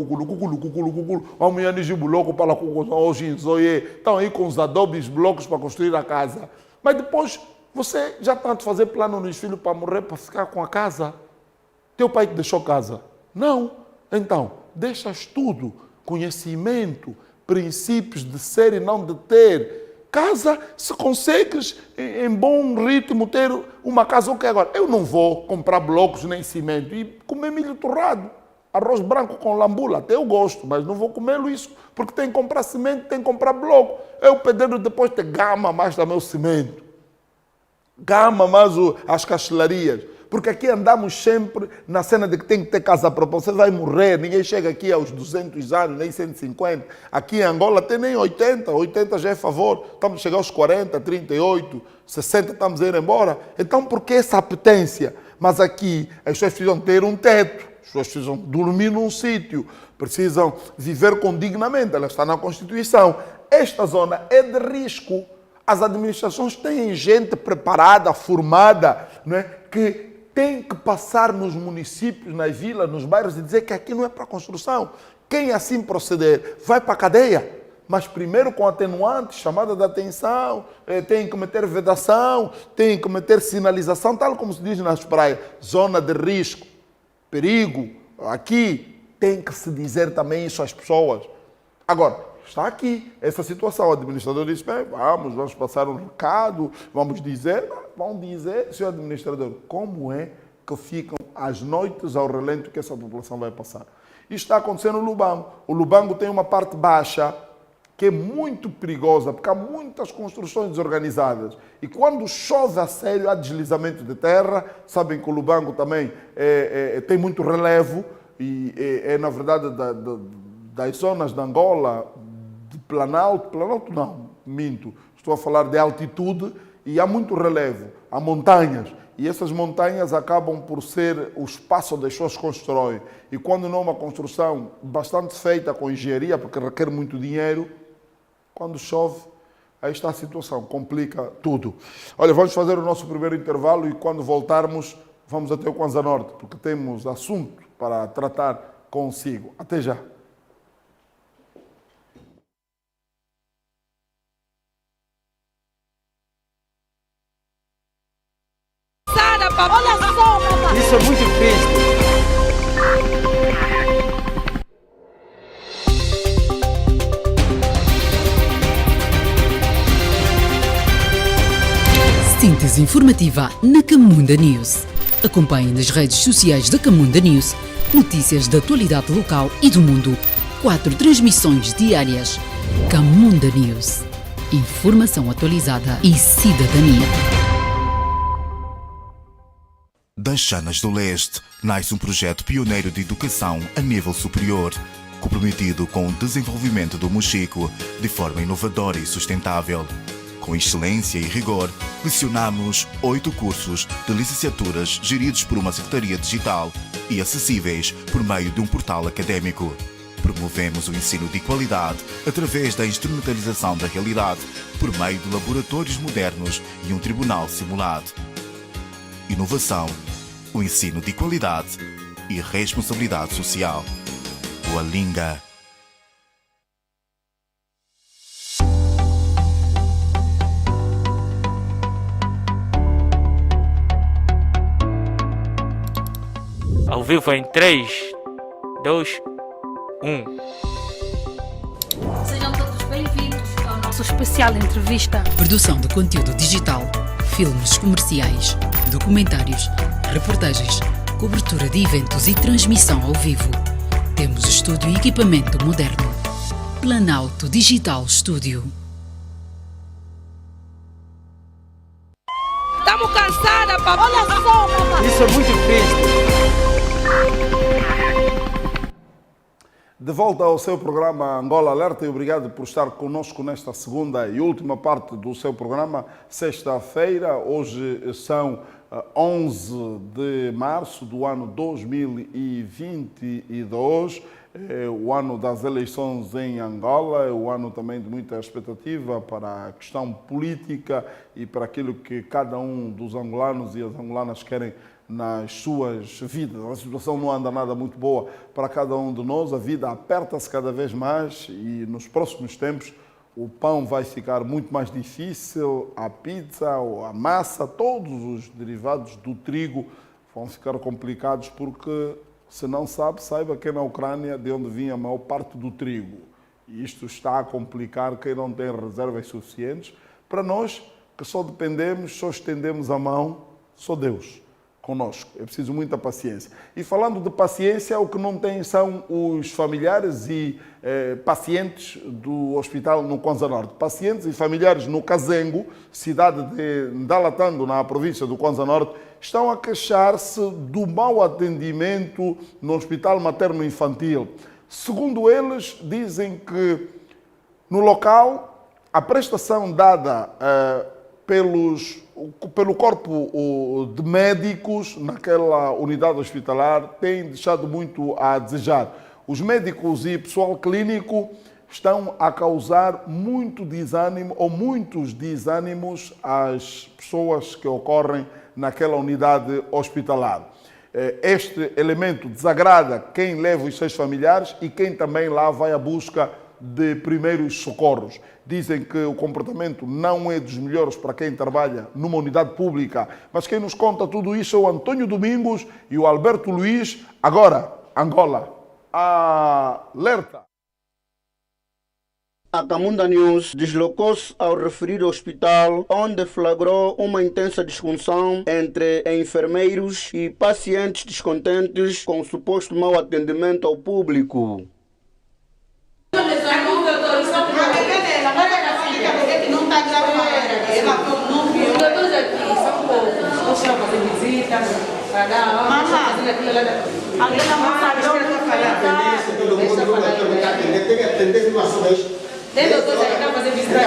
Speaker 1: Amanhã de bloco para hoje estão aí com os adobes blocos para construir a casa. Mas depois você já está a fazer plano nos filhos para morrer, para ficar com a casa. Teu pai te deixou casa? Não. Então, deixas tudo, conhecimento, princípios de ser e não de ter. Casa, se consegues em bom ritmo ter uma casa, ok, agora eu não vou comprar blocos nem cimento e comer milho torrado, arroz branco com lambula, até eu gosto, mas não vou comê-lo isso, porque tem que comprar cimento, tem que comprar bloco. Eu pedro depois te gama mais também o cimento, gama mais as castelarias. Porque aqui andamos sempre na cena de que tem que ter casa própria. Você vai morrer, ninguém chega aqui aos 200 anos, nem 150. Aqui em Angola tem nem 80, 80 já é favor. Estamos a chegar aos 40, 38, 60, estamos a ir embora. Então por que essa apetência? Mas aqui as pessoas precisam ter um teto, as pessoas precisam dormir num sítio, precisam viver condignamente, ela está na Constituição. Esta zona é de risco. As administrações têm gente preparada, formada, não é? Que tem que passar nos municípios, nas vilas, nos bairros e dizer que aqui não é para construção. Quem assim proceder vai para a cadeia, mas primeiro com atenuante, chamada de atenção, tem que meter vedação, tem que meter sinalização, tal como se diz nas praias, zona de risco, perigo. Aqui tem que se dizer também isso às pessoas. Agora, está aqui essa situação. O administrador disse, bem, vamos passar um recado, vamos dizer, senhor administrador, como é que ficam as noites ao relento que essa população vai passar? Isto está acontecendo no Lubango. O Lubango tem uma parte baixa que é muito perigosa, porque há muitas construções desorganizadas. E quando chove a sério, há deslizamento de terra. Sabem que o Lubango também tem muito relevo e na verdade, das zonas de Angola, de Planalto não, minto. Estou a falar de altitude e há muito relevo, há montanhas. E essas montanhas acabam por ser o espaço onde as pessoas constroem. E quando não é uma construção bastante feita com engenharia, porque requer muito dinheiro, quando chove, aí está a situação, complica tudo. Olha, vamos fazer o nosso primeiro intervalo e quando voltarmos, vamos até o Kwanza Norte, porque temos assunto para tratar consigo. Até já.
Speaker 2: Olha só, papai.
Speaker 3: Isso é muito triste.
Speaker 17: Síntese informativa na Camunda News. Acompanhe nas redes sociais da Camunda News notícias da atualidade local e do mundo. 4 transmissões diárias. Camunda News. Informação atualizada e cidadania.
Speaker 18: Das Chanas do Leste, nasce um projeto pioneiro de educação a nível superior, comprometido com o desenvolvimento do Mochico de forma inovadora e sustentável. Com excelência e rigor, lecionamos 8 cursos de licenciaturas geridos por uma secretaria digital e acessíveis por meio de um portal académico. Promovemos o ensino de qualidade através da instrumentalização da realidade por meio de laboratórios modernos e um tribunal simulado. Inovação, o ensino de qualidade e responsabilidade social. O Alinga.
Speaker 19: Ao vivo em 3, 2, 1.
Speaker 20: Sejam todos bem-vindos ao nosso especial entrevista.
Speaker 17: Produção de conteúdo digital, filmes comerciais, documentários, reportagens, cobertura de eventos e transmissão ao vivo. Temos estúdio e equipamento moderno. Planalto Digital Studio.
Speaker 2: Estamos cansadas, papai. Olha só, papai.
Speaker 3: Isso é muito triste.
Speaker 1: De volta ao seu programa Angola Alerta e obrigado por estar conosco nesta segunda e última parte do seu programa, sexta-feira. Hoje são 11 de março do ano 2022, o ano das eleições em Angola, o ano também de muita expectativa para a questão política e para aquilo que cada um dos angolanos e as angolanas querem nas suas vidas. A situação não anda nada muito boa para cada um de nós, a vida aperta-se cada vez mais e nos próximos tempos o pão vai ficar muito mais difícil, a pizza, a massa, todos os derivados do trigo vão ficar complicados porque, se não sabe, saiba que é na Ucrânia de onde vinha a maior parte do trigo. E isto está a complicar quem não tem reservas suficientes. Para nós, que só dependemos, só estendemos a mão, só Deus conosco. É preciso muita paciência. E falando de paciência, o que não tem são os familiares e pacientes do hospital no Kwanza Norte. Pacientes e familiares no Kazengo, cidade de Ndalatando, na província do Kwanza Norte, estão a queixar-se do mau atendimento no hospital materno-infantil. Segundo eles, dizem que no local a prestação dada pelo corpo de médicos naquela unidade hospitalar tem deixado muito a desejar. Os médicos e pessoal clínico estão a causar muito desânimo ou muitos desânimos às pessoas que ocorrem naquela unidade hospitalar. Este elemento desagrada quem leva os seus familiares e quem também lá vai à busca de primeiros socorros. Dizem que o comportamento não é dos melhores para quem trabalha numa unidade pública, mas quem nos conta tudo isso é o Antônio Domingos e o Alberto Luiz. Agora, Angola Alerta.
Speaker 21: A Camunda News deslocou-se ao referido hospital, onde flagrou uma intensa discussão entre enfermeiros e pacientes descontentes com o suposto mau atendimento ao público.
Speaker 12: Tem doutores que estão a fazer visita.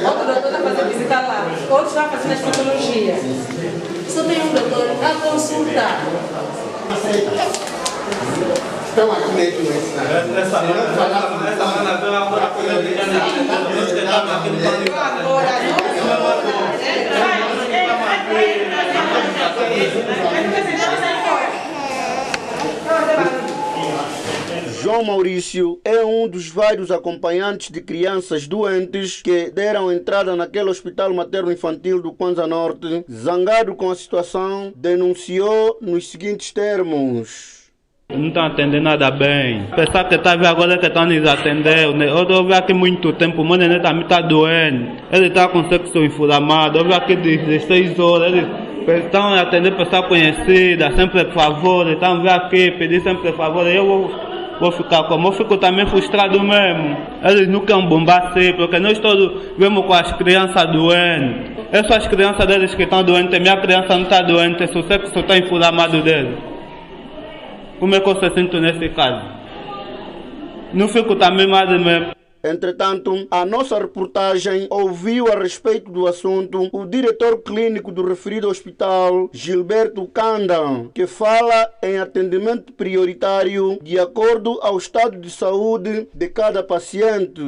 Speaker 12: Outro doutor está a fazer visita lá. Outro está a fazer nas patologias. Só tem um doutor a consultar.
Speaker 21: Estão aqui mesmo João Maurício é um dos vários acompanhantes de crianças doentes que deram entrada naquele hospital materno-infantil do Kwanza Norte. Zangado com a situação, denunciou nos seguintes termos.
Speaker 8: Não estão atendendo nada bem. Pensar que está agora que estão nos atendendo. Eu estou aqui muito tempo, o meu neném também está doente. Ele está com sexo inflamado. Eu estou aqui 16 horas. Eles estão a atender pessoa conhecida, sempre por favor. Estão aqui, pedir sempre por favor. Eu vou ficar como? Eu fico também frustrado mesmo. Eles não querem bombar sempre, porque nós todos vemos com as crianças doentes. Essas crianças deles que estão doentes, minha criança não está doente, só sei que só está inflamado dele. Como é que eu se sinto nesse caso? Não fico também mais mesmo.
Speaker 21: Entretanto, a nossa reportagem ouviu a respeito do assunto o diretor clínico do referido hospital, Gilberto Kanda, que fala em atendimento prioritário de acordo ao estado de saúde de cada paciente.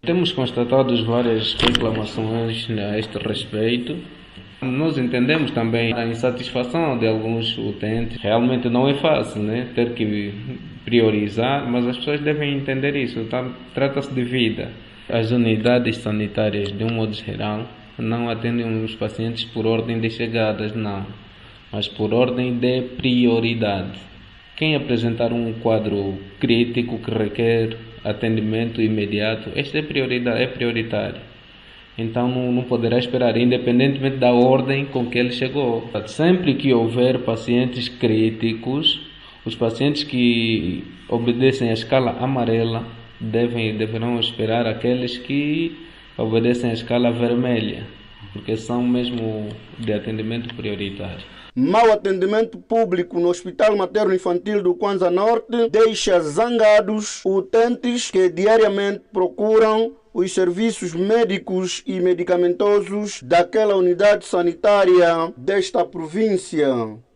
Speaker 5: Temos constatado várias reclamações a este respeito. Nós entendemos também a insatisfação de alguns utentes. Realmente não é fácil, né? Ter que priorizar, mas as pessoas devem entender isso. Trata-se de vida. As unidades sanitárias, de um modo geral, não atendem os pacientes por ordem de chegadas, não, mas por ordem de prioridade. Quem apresentar um quadro crítico que requer atendimento imediato, este é prioritário. Então não poderá esperar, independentemente da ordem com que ele chegou. Sempre que houver pacientes críticos, os pacientes que obedecem à escala amarela deverão esperar aqueles que obedecem à escala vermelha, porque são mesmo de atendimento prioritário.
Speaker 21: Mau atendimento público no Hospital Materno-Infantil do Kwanza Norte deixa zangados utentes que diariamente procuram os serviços médicos e medicamentosos daquela unidade sanitária desta província.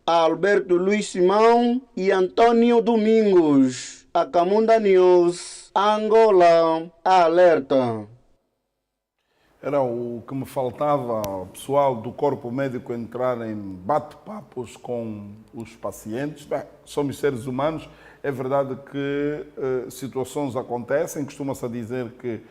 Speaker 21: Alberto Luiz Simão e Antônio Domingos. A Camunda News, Angola, alerta.
Speaker 1: Era o que me faltava, o pessoal do corpo médico entrar em bate-papos com os pacientes. Bem, somos seres humanos, é verdade que situações acontecem, costuma-se dizer que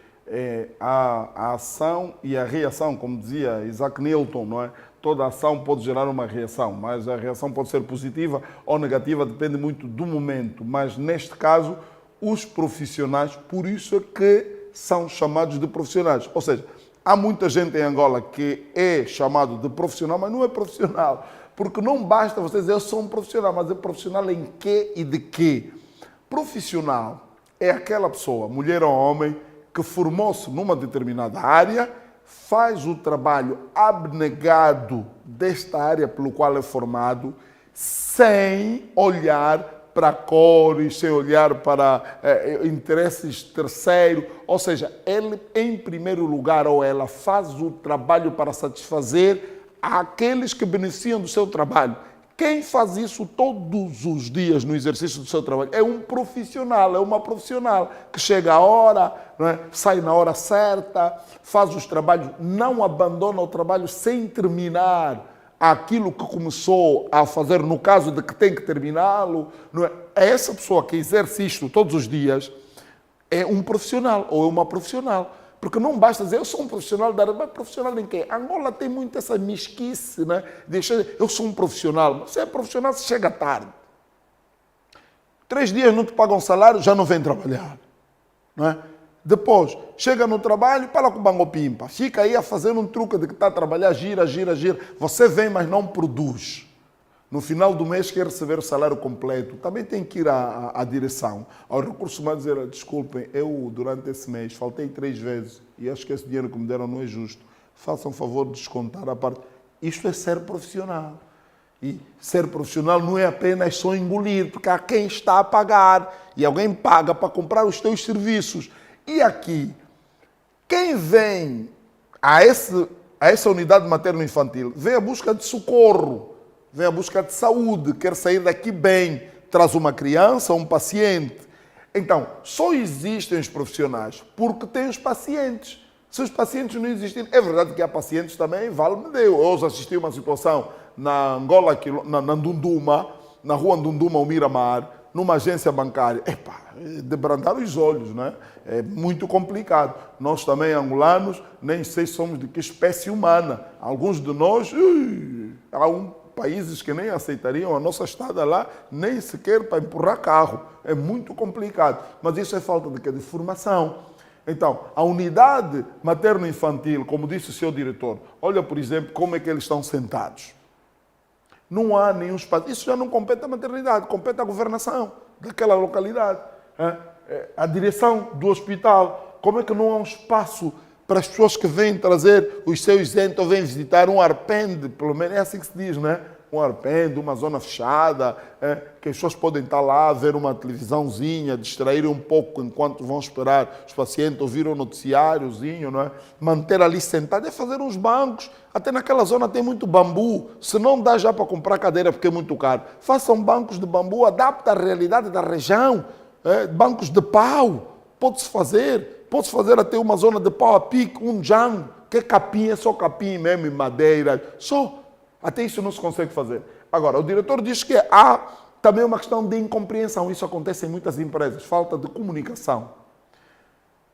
Speaker 1: a ação e a reação, como dizia Isaac Newton, não é? Toda ação pode gerar uma reação, mas a reação pode ser positiva ou negativa, depende muito do momento. Mas neste caso, os profissionais, por isso é que são chamados de profissionais. Ou seja, há muita gente em Angola que é chamado de profissional, mas não é profissional. Porque não basta você dizer eu sou um profissional, mas é profissional em quê e de quê? Profissional é aquela pessoa, mulher ou homem, que formou-se numa determinada área, faz o trabalho abnegado desta área pelo qual é formado, sem olhar para cores, sem olhar para interesses terceiros. Ou seja, ele, em primeiro lugar, ou ela faz o trabalho para satisfazer aqueles que beneficiam do seu trabalho. Quem faz isso todos os dias no exercício do seu trabalho é um profissional, é uma profissional que chega à hora, não é? Sai na hora certa, faz os trabalhos, não abandona o trabalho sem terminar aquilo que começou a fazer, no caso de que tem que terminá-lo. Não é? Essa pessoa que exerce isto todos os dias é um profissional ou é uma profissional. Porque não basta dizer, eu sou um profissional da área, mas profissional em quê? Angola tem muito essa mesquice, né? Eu sou um profissional. Mas você é profissional, você chega tarde. 3 dias não te pagam salário, já não vem trabalhar. Não é? Depois, chega no trabalho, fala com o Bango Pimpa. Fica aí a fazer um truque de que está a trabalhar, gira. Você vem, mas não produz. No final do mês quer receber o salário completo. Também tem que ir à direção, ao recurso humano, dizer, desculpem, eu durante esse mês faltei 3 vezes e acho que esse dinheiro que me deram não é justo. Façam favor de descontar a parte. Isto é ser profissional. E ser profissional não é apenas só engolir, porque há quem está a pagar e alguém paga para comprar os teus serviços. E aqui, Quem vem a essa unidade materno-infantil vem à busca de socorro, vem à busca de saúde, quer sair daqui bem, traz uma criança, um paciente. Então, só existem os profissionais porque tem os pacientes. Se os pacientes não existirem, é verdade que há pacientes também, vale-me Deus. Eu hoje assisti uma situação na Angola, na Ndunduma, na rua Ndunduma, o Miramar, numa agência bancária. De brandar os olhos, não é? É muito complicado. Nós também, angolanos, nem sei se somos de que espécie humana. Alguns de nós, há países que nem aceitariam a nossa estada lá, nem sequer para empurrar carro. É muito complicado. Mas isso é falta de quê? De formação. Então, a unidade materno-infantil, como disse o seu diretor, olha, por exemplo, como é que eles estão sentados. Não há nenhum espaço. Isso já não compete à maternidade, compete à governação daquela localidade. A direção do hospital. Como é que não há um espaço para as pessoas que vêm trazer os seus entes ou vêm visitar um arpende, pelo menos é assim que se diz, né? Um arpende, uma zona fechada, que as pessoas podem estar lá, ver uma televisãozinha, distrair um pouco enquanto vão esperar os pacientes, ouvir um noticiáriozinho, não é? Manter ali sentado, é fazer uns bancos. Até naquela zona tem muito bambu. Se não dá já para comprar cadeira porque é muito caro, façam bancos de bambu, adapta à realidade da região. Bancos de pau, pode-se fazer até uma zona de pau a pique, um jam, que é capim, é só capim mesmo, em madeira, só. Até isso não se consegue fazer. Agora, o diretor diz que há também uma questão de incompreensão. Isso acontece em muitas empresas, falta de comunicação.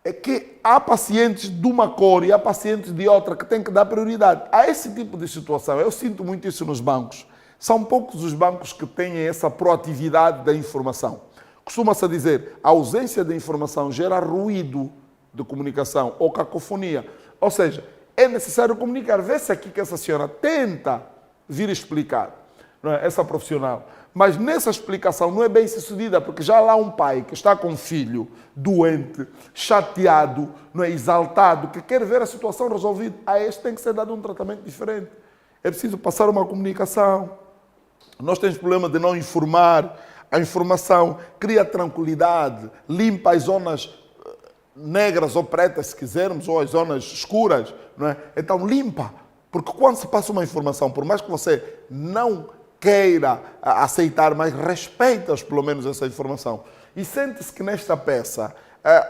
Speaker 1: É que há pacientes de uma cor e há pacientes de outra que têm que dar prioridade. Há esse tipo de situação. Eu sinto muito isso nos bancos. São poucos os bancos que têm essa proatividade da informação. Costuma-se dizer, a ausência de informação gera ruído de comunicação ou cacofonia. Ou seja, é necessário comunicar. Vê-se aqui que essa senhora tenta vir explicar, não é? Essa profissional. Mas nessa explicação não é bem sucedida, porque já lá um pai que está com um filho doente, chateado, não é? Exaltado, que quer ver a situação resolvida. A este tem que ser dado um tratamento diferente. É preciso passar uma comunicação. Nós temos problema de não informar. A informação cria tranquilidade, limpa as zonas negras ou pretas, se quisermos, ou as zonas escuras, não é? Então limpa, porque quando se passa uma informação, por mais que você não queira aceitar, mas respeitas pelo menos essa informação. E sente-se que nesta peça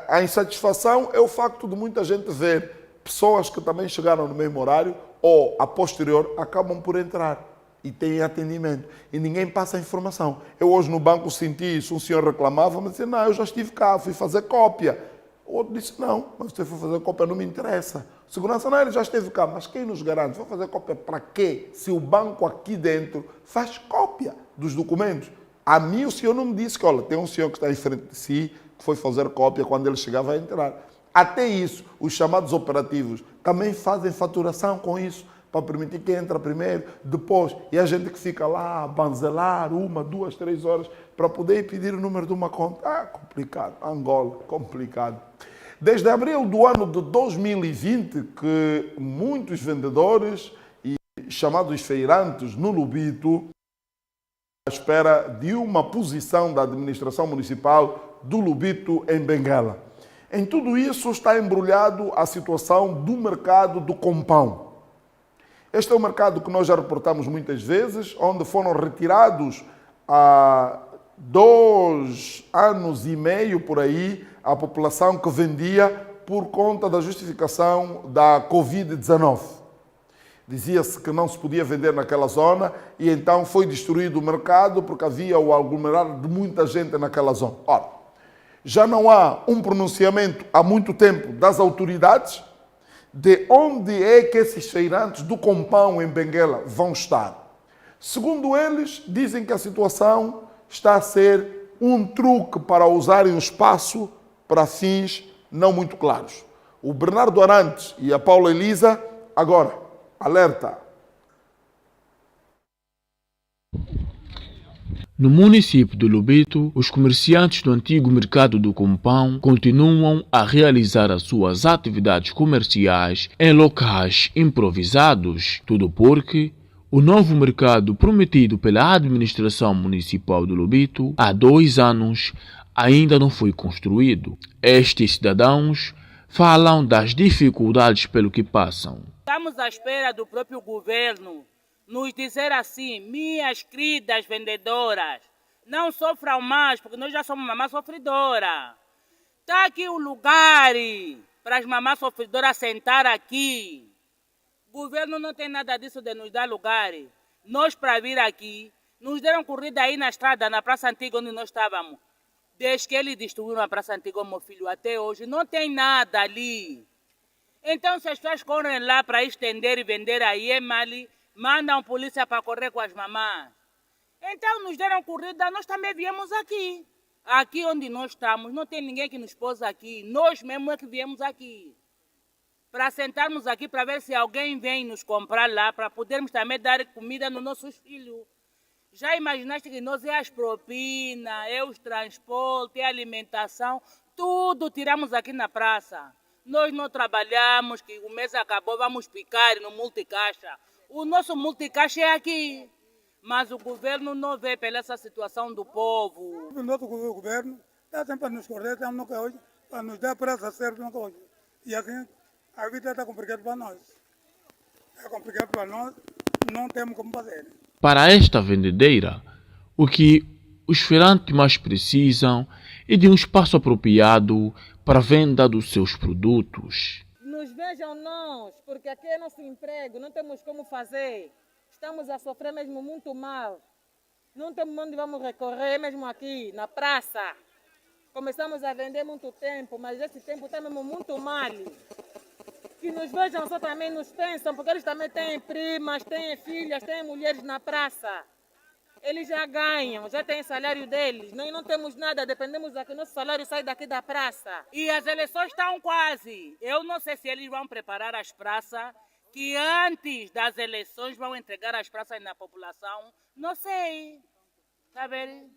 Speaker 1: a insatisfação é o facto de muita gente ver pessoas que também chegaram no mesmo horário ou a posterior acabam por entrar e têm atendimento. E ninguém passa a informação. Eu hoje no banco senti isso, um senhor reclamava, mas disse, não, eu já estive cá, fui fazer cópia. O outro disse, não, mas você foi fazer cópia, não me interessa. Segurança, não, ele já esteve cá, mas quem nos garante? Vou fazer cópia para quê? Se o banco aqui dentro faz cópia dos documentos. A mim o senhor não me disse que, olha, tem um senhor que está em frente de si, que foi fazer cópia quando ele chegava a entrar. Até isso, os chamados operativos também fazem faturação com isso, para permitir que entra primeiro, depois, e a gente que fica lá a banzelar 1, 2, 3 horas para poder pedir o número de uma conta. Complicado. Angola, complicado. Desde abril do ano de 2020, que muitos vendedores e chamados feirantes no Lubito à espera de uma posição da administração municipal do Lubito em Benguela. Em tudo isso está embrulhado a situação do mercado do Compão. Este é um mercado que nós já reportamos muitas vezes, onde foram retirados há 2 anos e meio por aí a população que vendia por conta da justificação da Covid-19. Dizia-se que não se podia vender naquela zona e então foi destruído o mercado porque havia o aglomerado de muita gente naquela zona. Ora, já não há um pronunciamento há muito tempo das autoridades de onde é que esses feirantes do Compão em Benguela vão estar. Segundo eles, dizem que a situação está a ser um truque para usarem o espaço para fins não muito claros. O Bernardo Arantes e a Paula Elisa, agora, alerta.
Speaker 6: No município de Lubito, os comerciantes do antigo mercado do Compão continuam a realizar as suas atividades comerciais em locais improvisados. Tudo porque o novo mercado prometido pela administração municipal de Lubito há 2 anos ainda não foi construído. Estes cidadãos falam das dificuldades pelo que passam.
Speaker 7: Estamos à espera do próprio governo nos dizer assim: minhas queridas vendedoras, não sofram mais, porque nós já somos mamãe sofredora. Está aqui o lugar para as mamães sofredoras sentar aqui. O governo não tem nada disso de nos dar lugar. Nós, para vir aqui, nos deram corrida aí na estrada, na Praça Antiga, onde nós estávamos. Desde que eles destruíram a Praça Antiga, meu filho, até hoje, não tem nada ali. Então, se as pessoas correm lá para estender e vender aí, é mal, mandam polícia para correr com as mamãs. Então, nos deram corrida, nós também viemos aqui. Aqui onde nós estamos, não tem ninguém que nos pôs aqui. Nós mesmos é que viemos aqui. Para sentarmos aqui, para ver se alguém vem nos comprar lá, para podermos também dar comida nos nossos filhos. Já imaginaste que nós é as propinas, é os transportes, é a alimentação, tudo tiramos aqui na praça. Nós não trabalhamos, que o mês acabou, vamos picar no multicaixa. O nosso multicaixa é aqui. Mas o governo não vê pela essa situação do povo.
Speaker 22: O nosso governo está sempre a nos correr, nunca hoje, para nos dar praça certa nunca hoje. E assim, a vida está complicada para nós. É complicado para nós, não temos como fazer.
Speaker 6: Para esta vendedeira, o que os feirantes mais precisam é de um espaço apropriado para a venda dos seus produtos.
Speaker 23: Nos vejam nós, porque aqui é nosso emprego, não temos como fazer. Estamos a sofrer mesmo muito mal. Não temos onde vamos recorrer, mesmo aqui, na praça. Começamos a vender muito tempo, mas esse tempo está mesmo muito mal. Que nos vejam só também nos pensam, porque eles também têm primas, têm filhas, têm mulheres na praça. Eles já ganham, já têm salário deles. Nós não temos nada, dependemos daqui, nosso salário sai daqui da praça.
Speaker 7: E as eleições estão quase. Eu não sei se eles vão preparar as praças, que antes das eleições vão entregar as praças na população. Não sei. Tá vendo?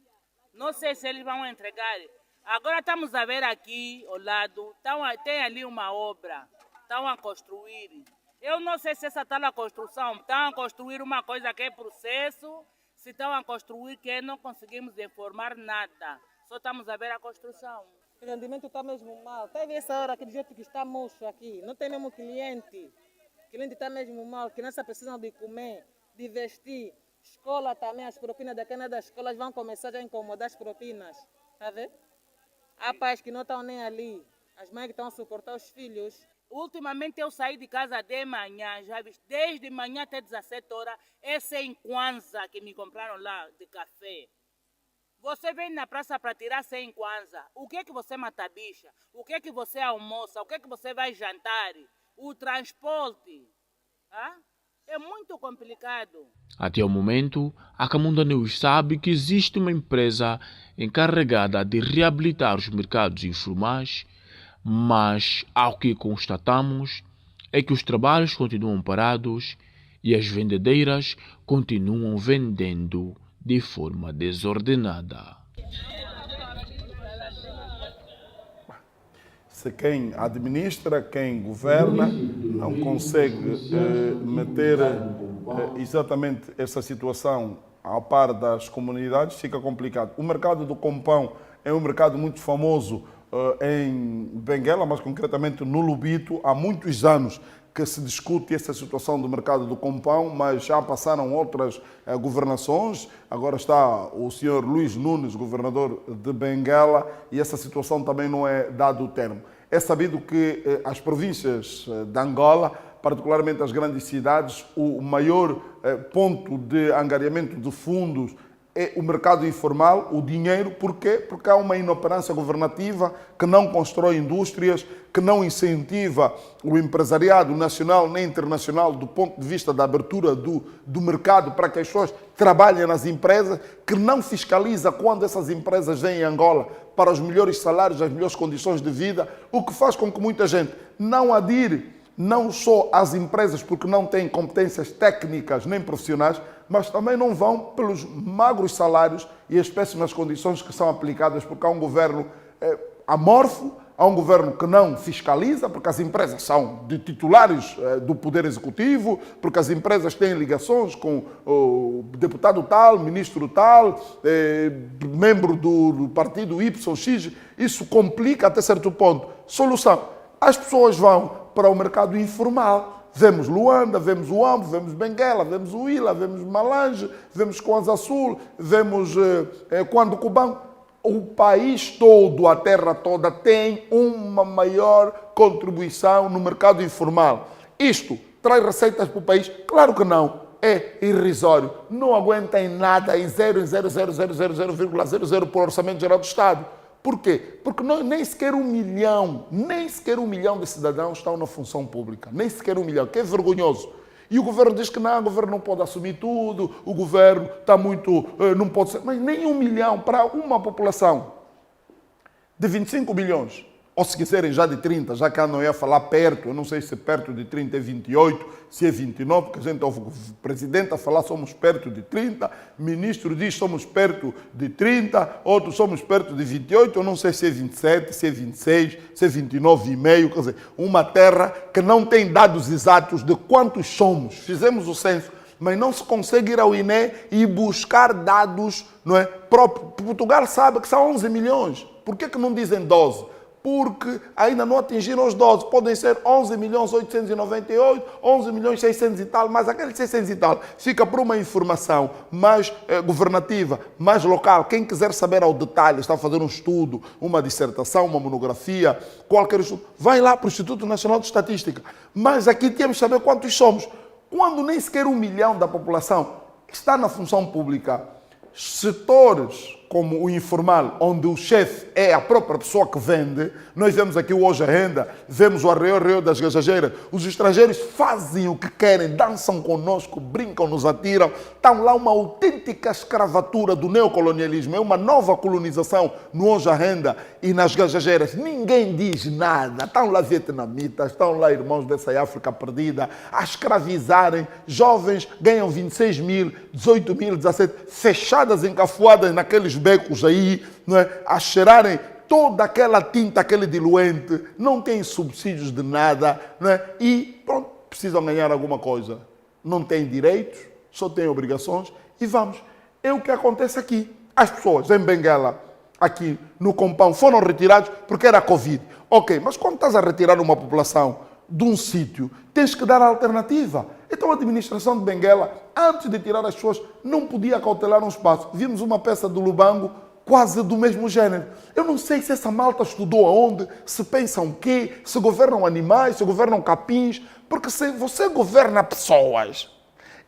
Speaker 7: Não sei se eles vão entregar. Agora estamos a ver aqui ao lado, tem ali uma obra. Estão a construir. Eu não sei se essa está na construção. Estão a construir uma coisa que é processo. Se estão a construir que não conseguimos informar nada. Só estamos a ver a construção.
Speaker 23: O rendimento está mesmo mal. Está a ver essa hora que do jeito que está murcho aqui. Não tem mesmo cliente. O cliente está mesmo mal. Crianças precisam de comer, de vestir. Escola também, as propinas daquela das escolas vão começar a incomodar as propinas. Está vendo? Há pais que não estão nem ali. As mães que estão a suportar os filhos.
Speaker 7: Ultimamente eu saí de casa de manhã, já vi, desde manhã até 17 horas, é 100 kwanza que me compraram lá de café. Você vem na praça para tirar 100 kwanza. O que é que você mata a bicha? O que é que você almoça? O que é que você vai jantar? O transporte. É muito complicado.
Speaker 6: Até o momento, a Camunda News sabe que existe uma empresa encarregada de reabilitar os mercados informais, mas ao que constatamos é que os trabalhos continuam parados e as vendedeiras continuam vendendo de forma desordenada.
Speaker 1: Se quem administra, quem governa, não consegue meter exatamente essa situação ao par das comunidades, fica complicado. O mercado do Compão é um mercado muito famoso em Benguela, mas concretamente no Lubito, há muitos anos que se discute essa situação do mercado do Compão, mas já passaram outras governações. Agora está o senhor Luís Nunes, governador de Benguela, e essa situação também não é dado o termo. É sabido que as províncias de Angola, particularmente as grandes cidades, o maior ponto de angariamento de fundos é o mercado informal, o dinheiro. Por quê? Porque há uma inoperância governativa que não constrói indústrias, que não incentiva o empresariado nacional nem internacional do ponto de vista da abertura do mercado para que as pessoas trabalhem nas empresas, que não fiscaliza quando essas empresas vêm em Angola para os melhores salários, as melhores condições de vida, o que faz com que muita gente não adire não só às empresas porque não têm competências técnicas nem profissionais, mas também não vão pelos magros salários e as péssimas condições que são aplicadas, porque há um governo amorfo, há um governo que não fiscaliza, porque as empresas são de titulares do Poder Executivo, porque as empresas têm ligações com o deputado tal, ministro tal, membro do partido YX. Isso complica até certo ponto. Solução: as pessoas vão para o mercado informal. Vemos Luanda, vemos o Ambo, vemos Benguela, vemos o Ila, vemos Malange, vemos Kwanza Sul, vemos Quando-Cubango. O país todo, a terra toda, tem uma maior contribuição no mercado informal. Isto traz receitas para o país? Claro que não. É irrisório. Não aguenta em nada, em 0,000000 por orçamento geral do Estado. Por quê? Porque nem sequer 1 milhão de cidadãos estão na função pública. Nem sequer 1 milhão, que é vergonhoso. E o governo diz que não, o governo não pode assumir tudo, o governo está muito, não pode ser. Mas nem 1 milhão para uma população de 25 milhões. Ou se quiserem já de 30, já que não ia falar perto, eu não sei se perto de 30 é 28, se é 29, porque a gente ouve o presidente a falar somos perto de 30, o ministro diz somos perto de 30, outros somos perto de 28, eu não sei se é 27, se é 26, se é 29,5, quer dizer, uma terra que não tem dados exatos de quantos somos. Fizemos o censo, mas não se consegue ir ao INE e buscar dados, não é? Portugal sabe que são 11 milhões, por que não dizem 12? Porque ainda não atingiram os 12. Podem ser 11.898, 11.600 e tal, mas aqueles 600 e tal fica por uma informação mais governativa, mais local. Quem quiser saber ao detalhe, está a fazer um estudo, uma dissertação, uma monografia, qualquer estudo, vai lá para o Instituto Nacional de Estatística. Mas aqui temos que saber quantos somos. Quando nem sequer 1 milhão da população está na função pública, setores como o informal, onde o chefe é a própria pessoa que vende, nós vemos aqui o Hoje a Renda, vemos o Arreio das Gajajeiras, os estrangeiros fazem o que querem, dançam conosco, brincam, nos atiram, estão lá uma autêntica escravatura do neocolonialismo, é uma nova colonização no Hoje a Renda e nas Gajajeiras. Ninguém diz nada, estão lá vietnamitas, estão lá irmãos dessa África perdida, a escravizarem, jovens ganham 26 mil, 18 mil, 17, fechadas, encafuadas naqueles becos aí, não é? A cheirarem toda aquela tinta, aquele diluente, não têm subsídios de nada, não é? E pronto, precisam ganhar alguma coisa. Não têm direitos, só têm obrigações e vamos. É o que acontece aqui. As pessoas em Benguela, aqui no Compão, foram retirados porque era Covid. Ok, mas quando estás a retirar uma população de um sítio, tens que dar a alternativa. Então a administração de Benguela, antes de tirar as pessoas, não podia cautelar um espaço. Vimos uma peça do Lubango quase do mesmo gênero. Eu não sei se essa malta estudou aonde, se pensam o quê, se governam animais, se governam capins, porque se você governa pessoas,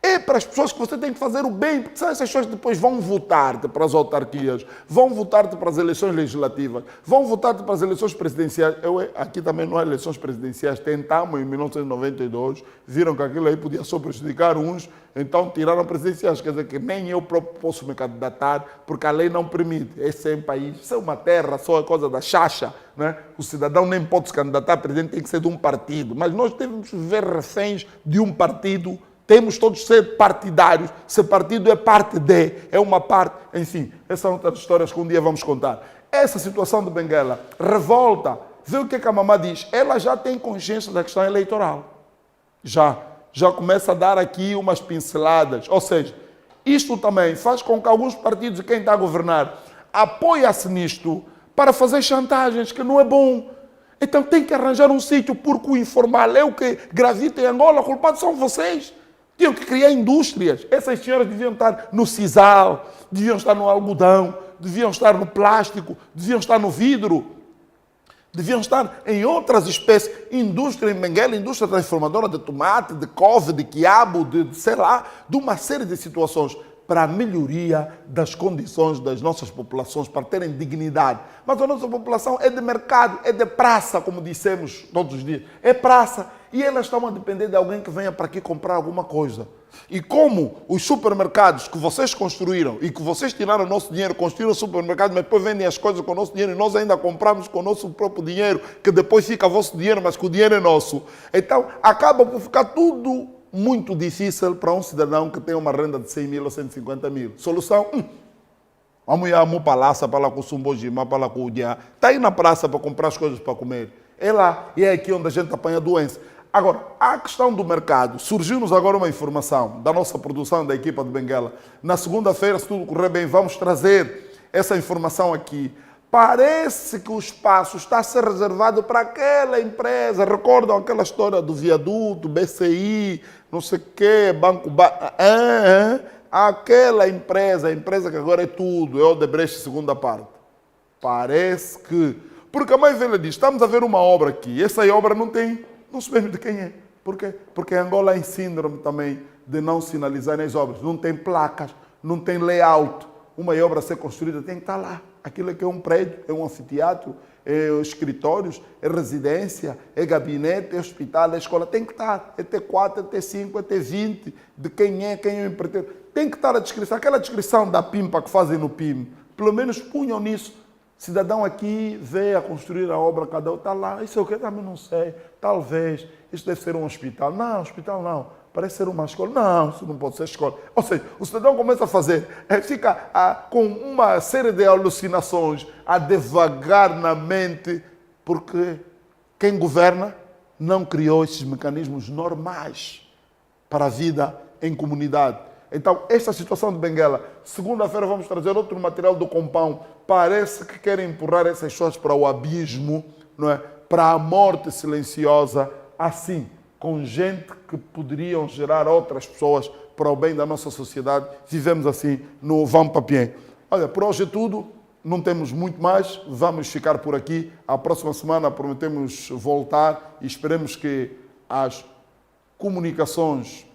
Speaker 1: é para as pessoas que você tem que fazer o bem, porque essas pessoas depois vão votar-te para as autarquias, vão votar-te para as eleições legislativas, vão votar-te para as eleições presidenciais. Aqui também não há eleições presidenciais, tentamos em 1992, viram que aquilo aí podia só prejudicar uns, então tiraram presidenciais, quer dizer que nem eu próprio posso me candidatar, porque a lei não permite. Esse é um país, isso é uma terra, só é coisa da chacha, né? O cidadão nem pode se candidatar a presidente, tem que ser de um partido, mas nós temos que ver reféns de um partido. Temos todos que ser partidários. Se partido é parte de, é uma parte. Enfim, essas são outras histórias que um dia vamos contar. Essa situação de Benguela revolta. Vê o que a mamãe diz. Ela já tem consciência da questão eleitoral. Já começa a dar aqui umas pinceladas. Ou seja, isto também faz com que alguns partidos e quem está a governar apoia-se nisto para fazer chantagens, que não é bom. Então tem que arranjar um sítio, porque o informal é o que gravita em Angola. Culpados são vocês. Tinham que criar indústrias. Essas senhoras deviam estar no sisal, deviam estar no algodão, deviam estar no plástico, deviam estar no vidro, deviam estar em outras espécies. Indústria em Benguela, indústria transformadora de tomate, de couve, de quiabo, de sei lá, de uma série de situações para a melhoria das condições das nossas populações, para terem dignidade. Mas a nossa população é de mercado, é de praça, como dissemos todos os dias. É praça. E elas estão a depender de alguém que venha para aqui comprar alguma coisa. E como os supermercados que vocês construíram e que vocês tiraram o nosso dinheiro, construíram supermercados, mas depois vendem as coisas com o nosso dinheiro e nós ainda compramos com o nosso próprio dinheiro, que depois fica vosso dinheiro, mas que o dinheiro é nosso. Então, acaba por ficar tudo muito difícil para um cidadão que tem uma renda de 100 mil ou 150 mil. Solução? Vamos ir para a praça, para lá com o Sumbojima, para lá com o Dia. Está aí na praça para comprar as coisas para comer. É lá, e é aqui onde a gente apanha a doença. Agora, a questão do mercado. Surgiu-nos agora uma informação da nossa produção, da equipa de Benguela. Na segunda-feira, se tudo correr bem, vamos trazer essa informação aqui Parece que o espaço está a ser reservado para aquela empresa. Recordam aquela história do viaduto, BCI, não sei o quê, Banco... Aquela empresa, a empresa que agora é tudo, é o Odebrecht segunda parte. Parece que... Porque a mãe velha diz, estamos a ver uma obra aqui, essa obra não sabemos de quem é. Por quê? Porque Angola é em síndrome também de não sinalizar as obras. Não tem placas, não tem layout. Uma obra a ser construída tem que estar lá. Aquilo que é um prédio, é um anfiteatro, é escritórios, é residência, é gabinete, é hospital, é escola. Tem que estar. É T4, é T5, é T20, de quem é o empreiteiro. Tem que estar a descrição. Aquela descrição da PIMPA que fazem no PIM, pelo menos punham nisso. Cidadão aqui veio a construir a obra, cada um está lá. Isso é o que? Também não sei. Talvez. Isso deve ser um hospital. Não, hospital não. Parece ser uma escola. Não, isso não pode ser escola. Ou seja, o cidadão começa a fazer, fica com uma série de alucinações, a devagar na mente, porque quem governa não criou esses mecanismos normais para a vida em comunidade. Então, esta situação de Benguela, segunda-feira vamos trazer outro material do Compão. Parece que querem empurrar essas pessoas para o abismo, não é? Para a morte silenciosa, assim, com gente que poderiam gerar outras pessoas para o bem da nossa sociedade. Vivemos assim no Vão Papier. Olha, por hoje é tudo. Não temos muito mais. Vamos ficar por aqui. A próxima semana prometemos voltar e esperemos que as comunicações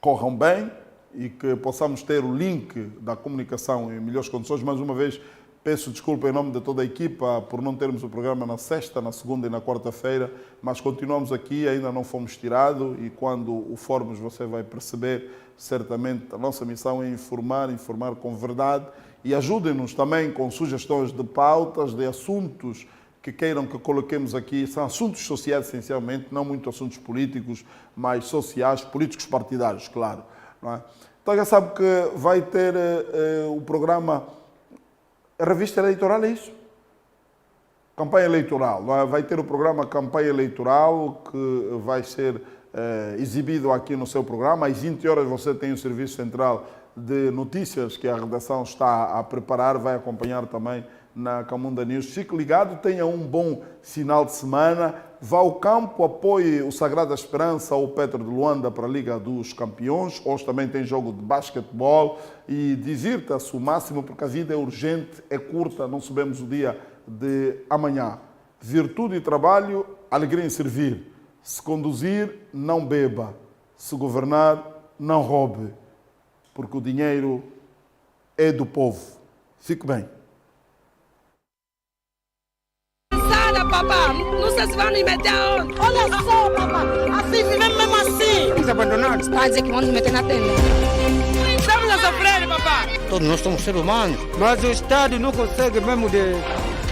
Speaker 1: corram bem e que possamos ter o link da comunicação em melhores condições. Mais uma vez, peço desculpa em nome de toda a equipa por não termos o programa na sexta, na segunda e na quarta-feira, mas continuamos aqui, ainda não fomos tirados e quando o formos você vai perceber certamente a nossa missão é informar com verdade e ajudem-nos também com sugestões de pautas, de assuntos que queiram que coloquemos aqui. São assuntos sociais essencialmente, não muito assuntos políticos, mas sociais, políticos partidários, claro. Não é? Então já sabe que vai ter o programa... A revista eleitoral é isso? Campanha eleitoral. Vai ter o programa Campanha Eleitoral que vai ser exibido aqui no seu programa. Às 20 horas você tem o Serviço Central de Notícias que a redação está a preparar. Vai acompanhar também na Camunda News. Fique ligado, tenha um bom final de semana. Vá ao campo, apoie o Sagrada Esperança ou o Petro de Luanda para a Liga dos Campeões. Hoje também tem jogo de basquetebol e divirta-se o máximo porque a vida é urgente, é curta, não sabemos o dia de amanhã. Virtude e trabalho, alegria em servir. Se conduzir, não beba. Se governar, não roube. Porque o dinheiro é do povo. Fique bem.
Speaker 2: Papá, não sei se vão nos meter aonde. Olha só, papá, assim vivemos mesmo assim. Vamos abandonar. Está a dizer que vão nos meter na tenda. Estamos a sofrer, papá.
Speaker 3: Todos nós somos seres humanos, mas o Estado não consegue mesmo de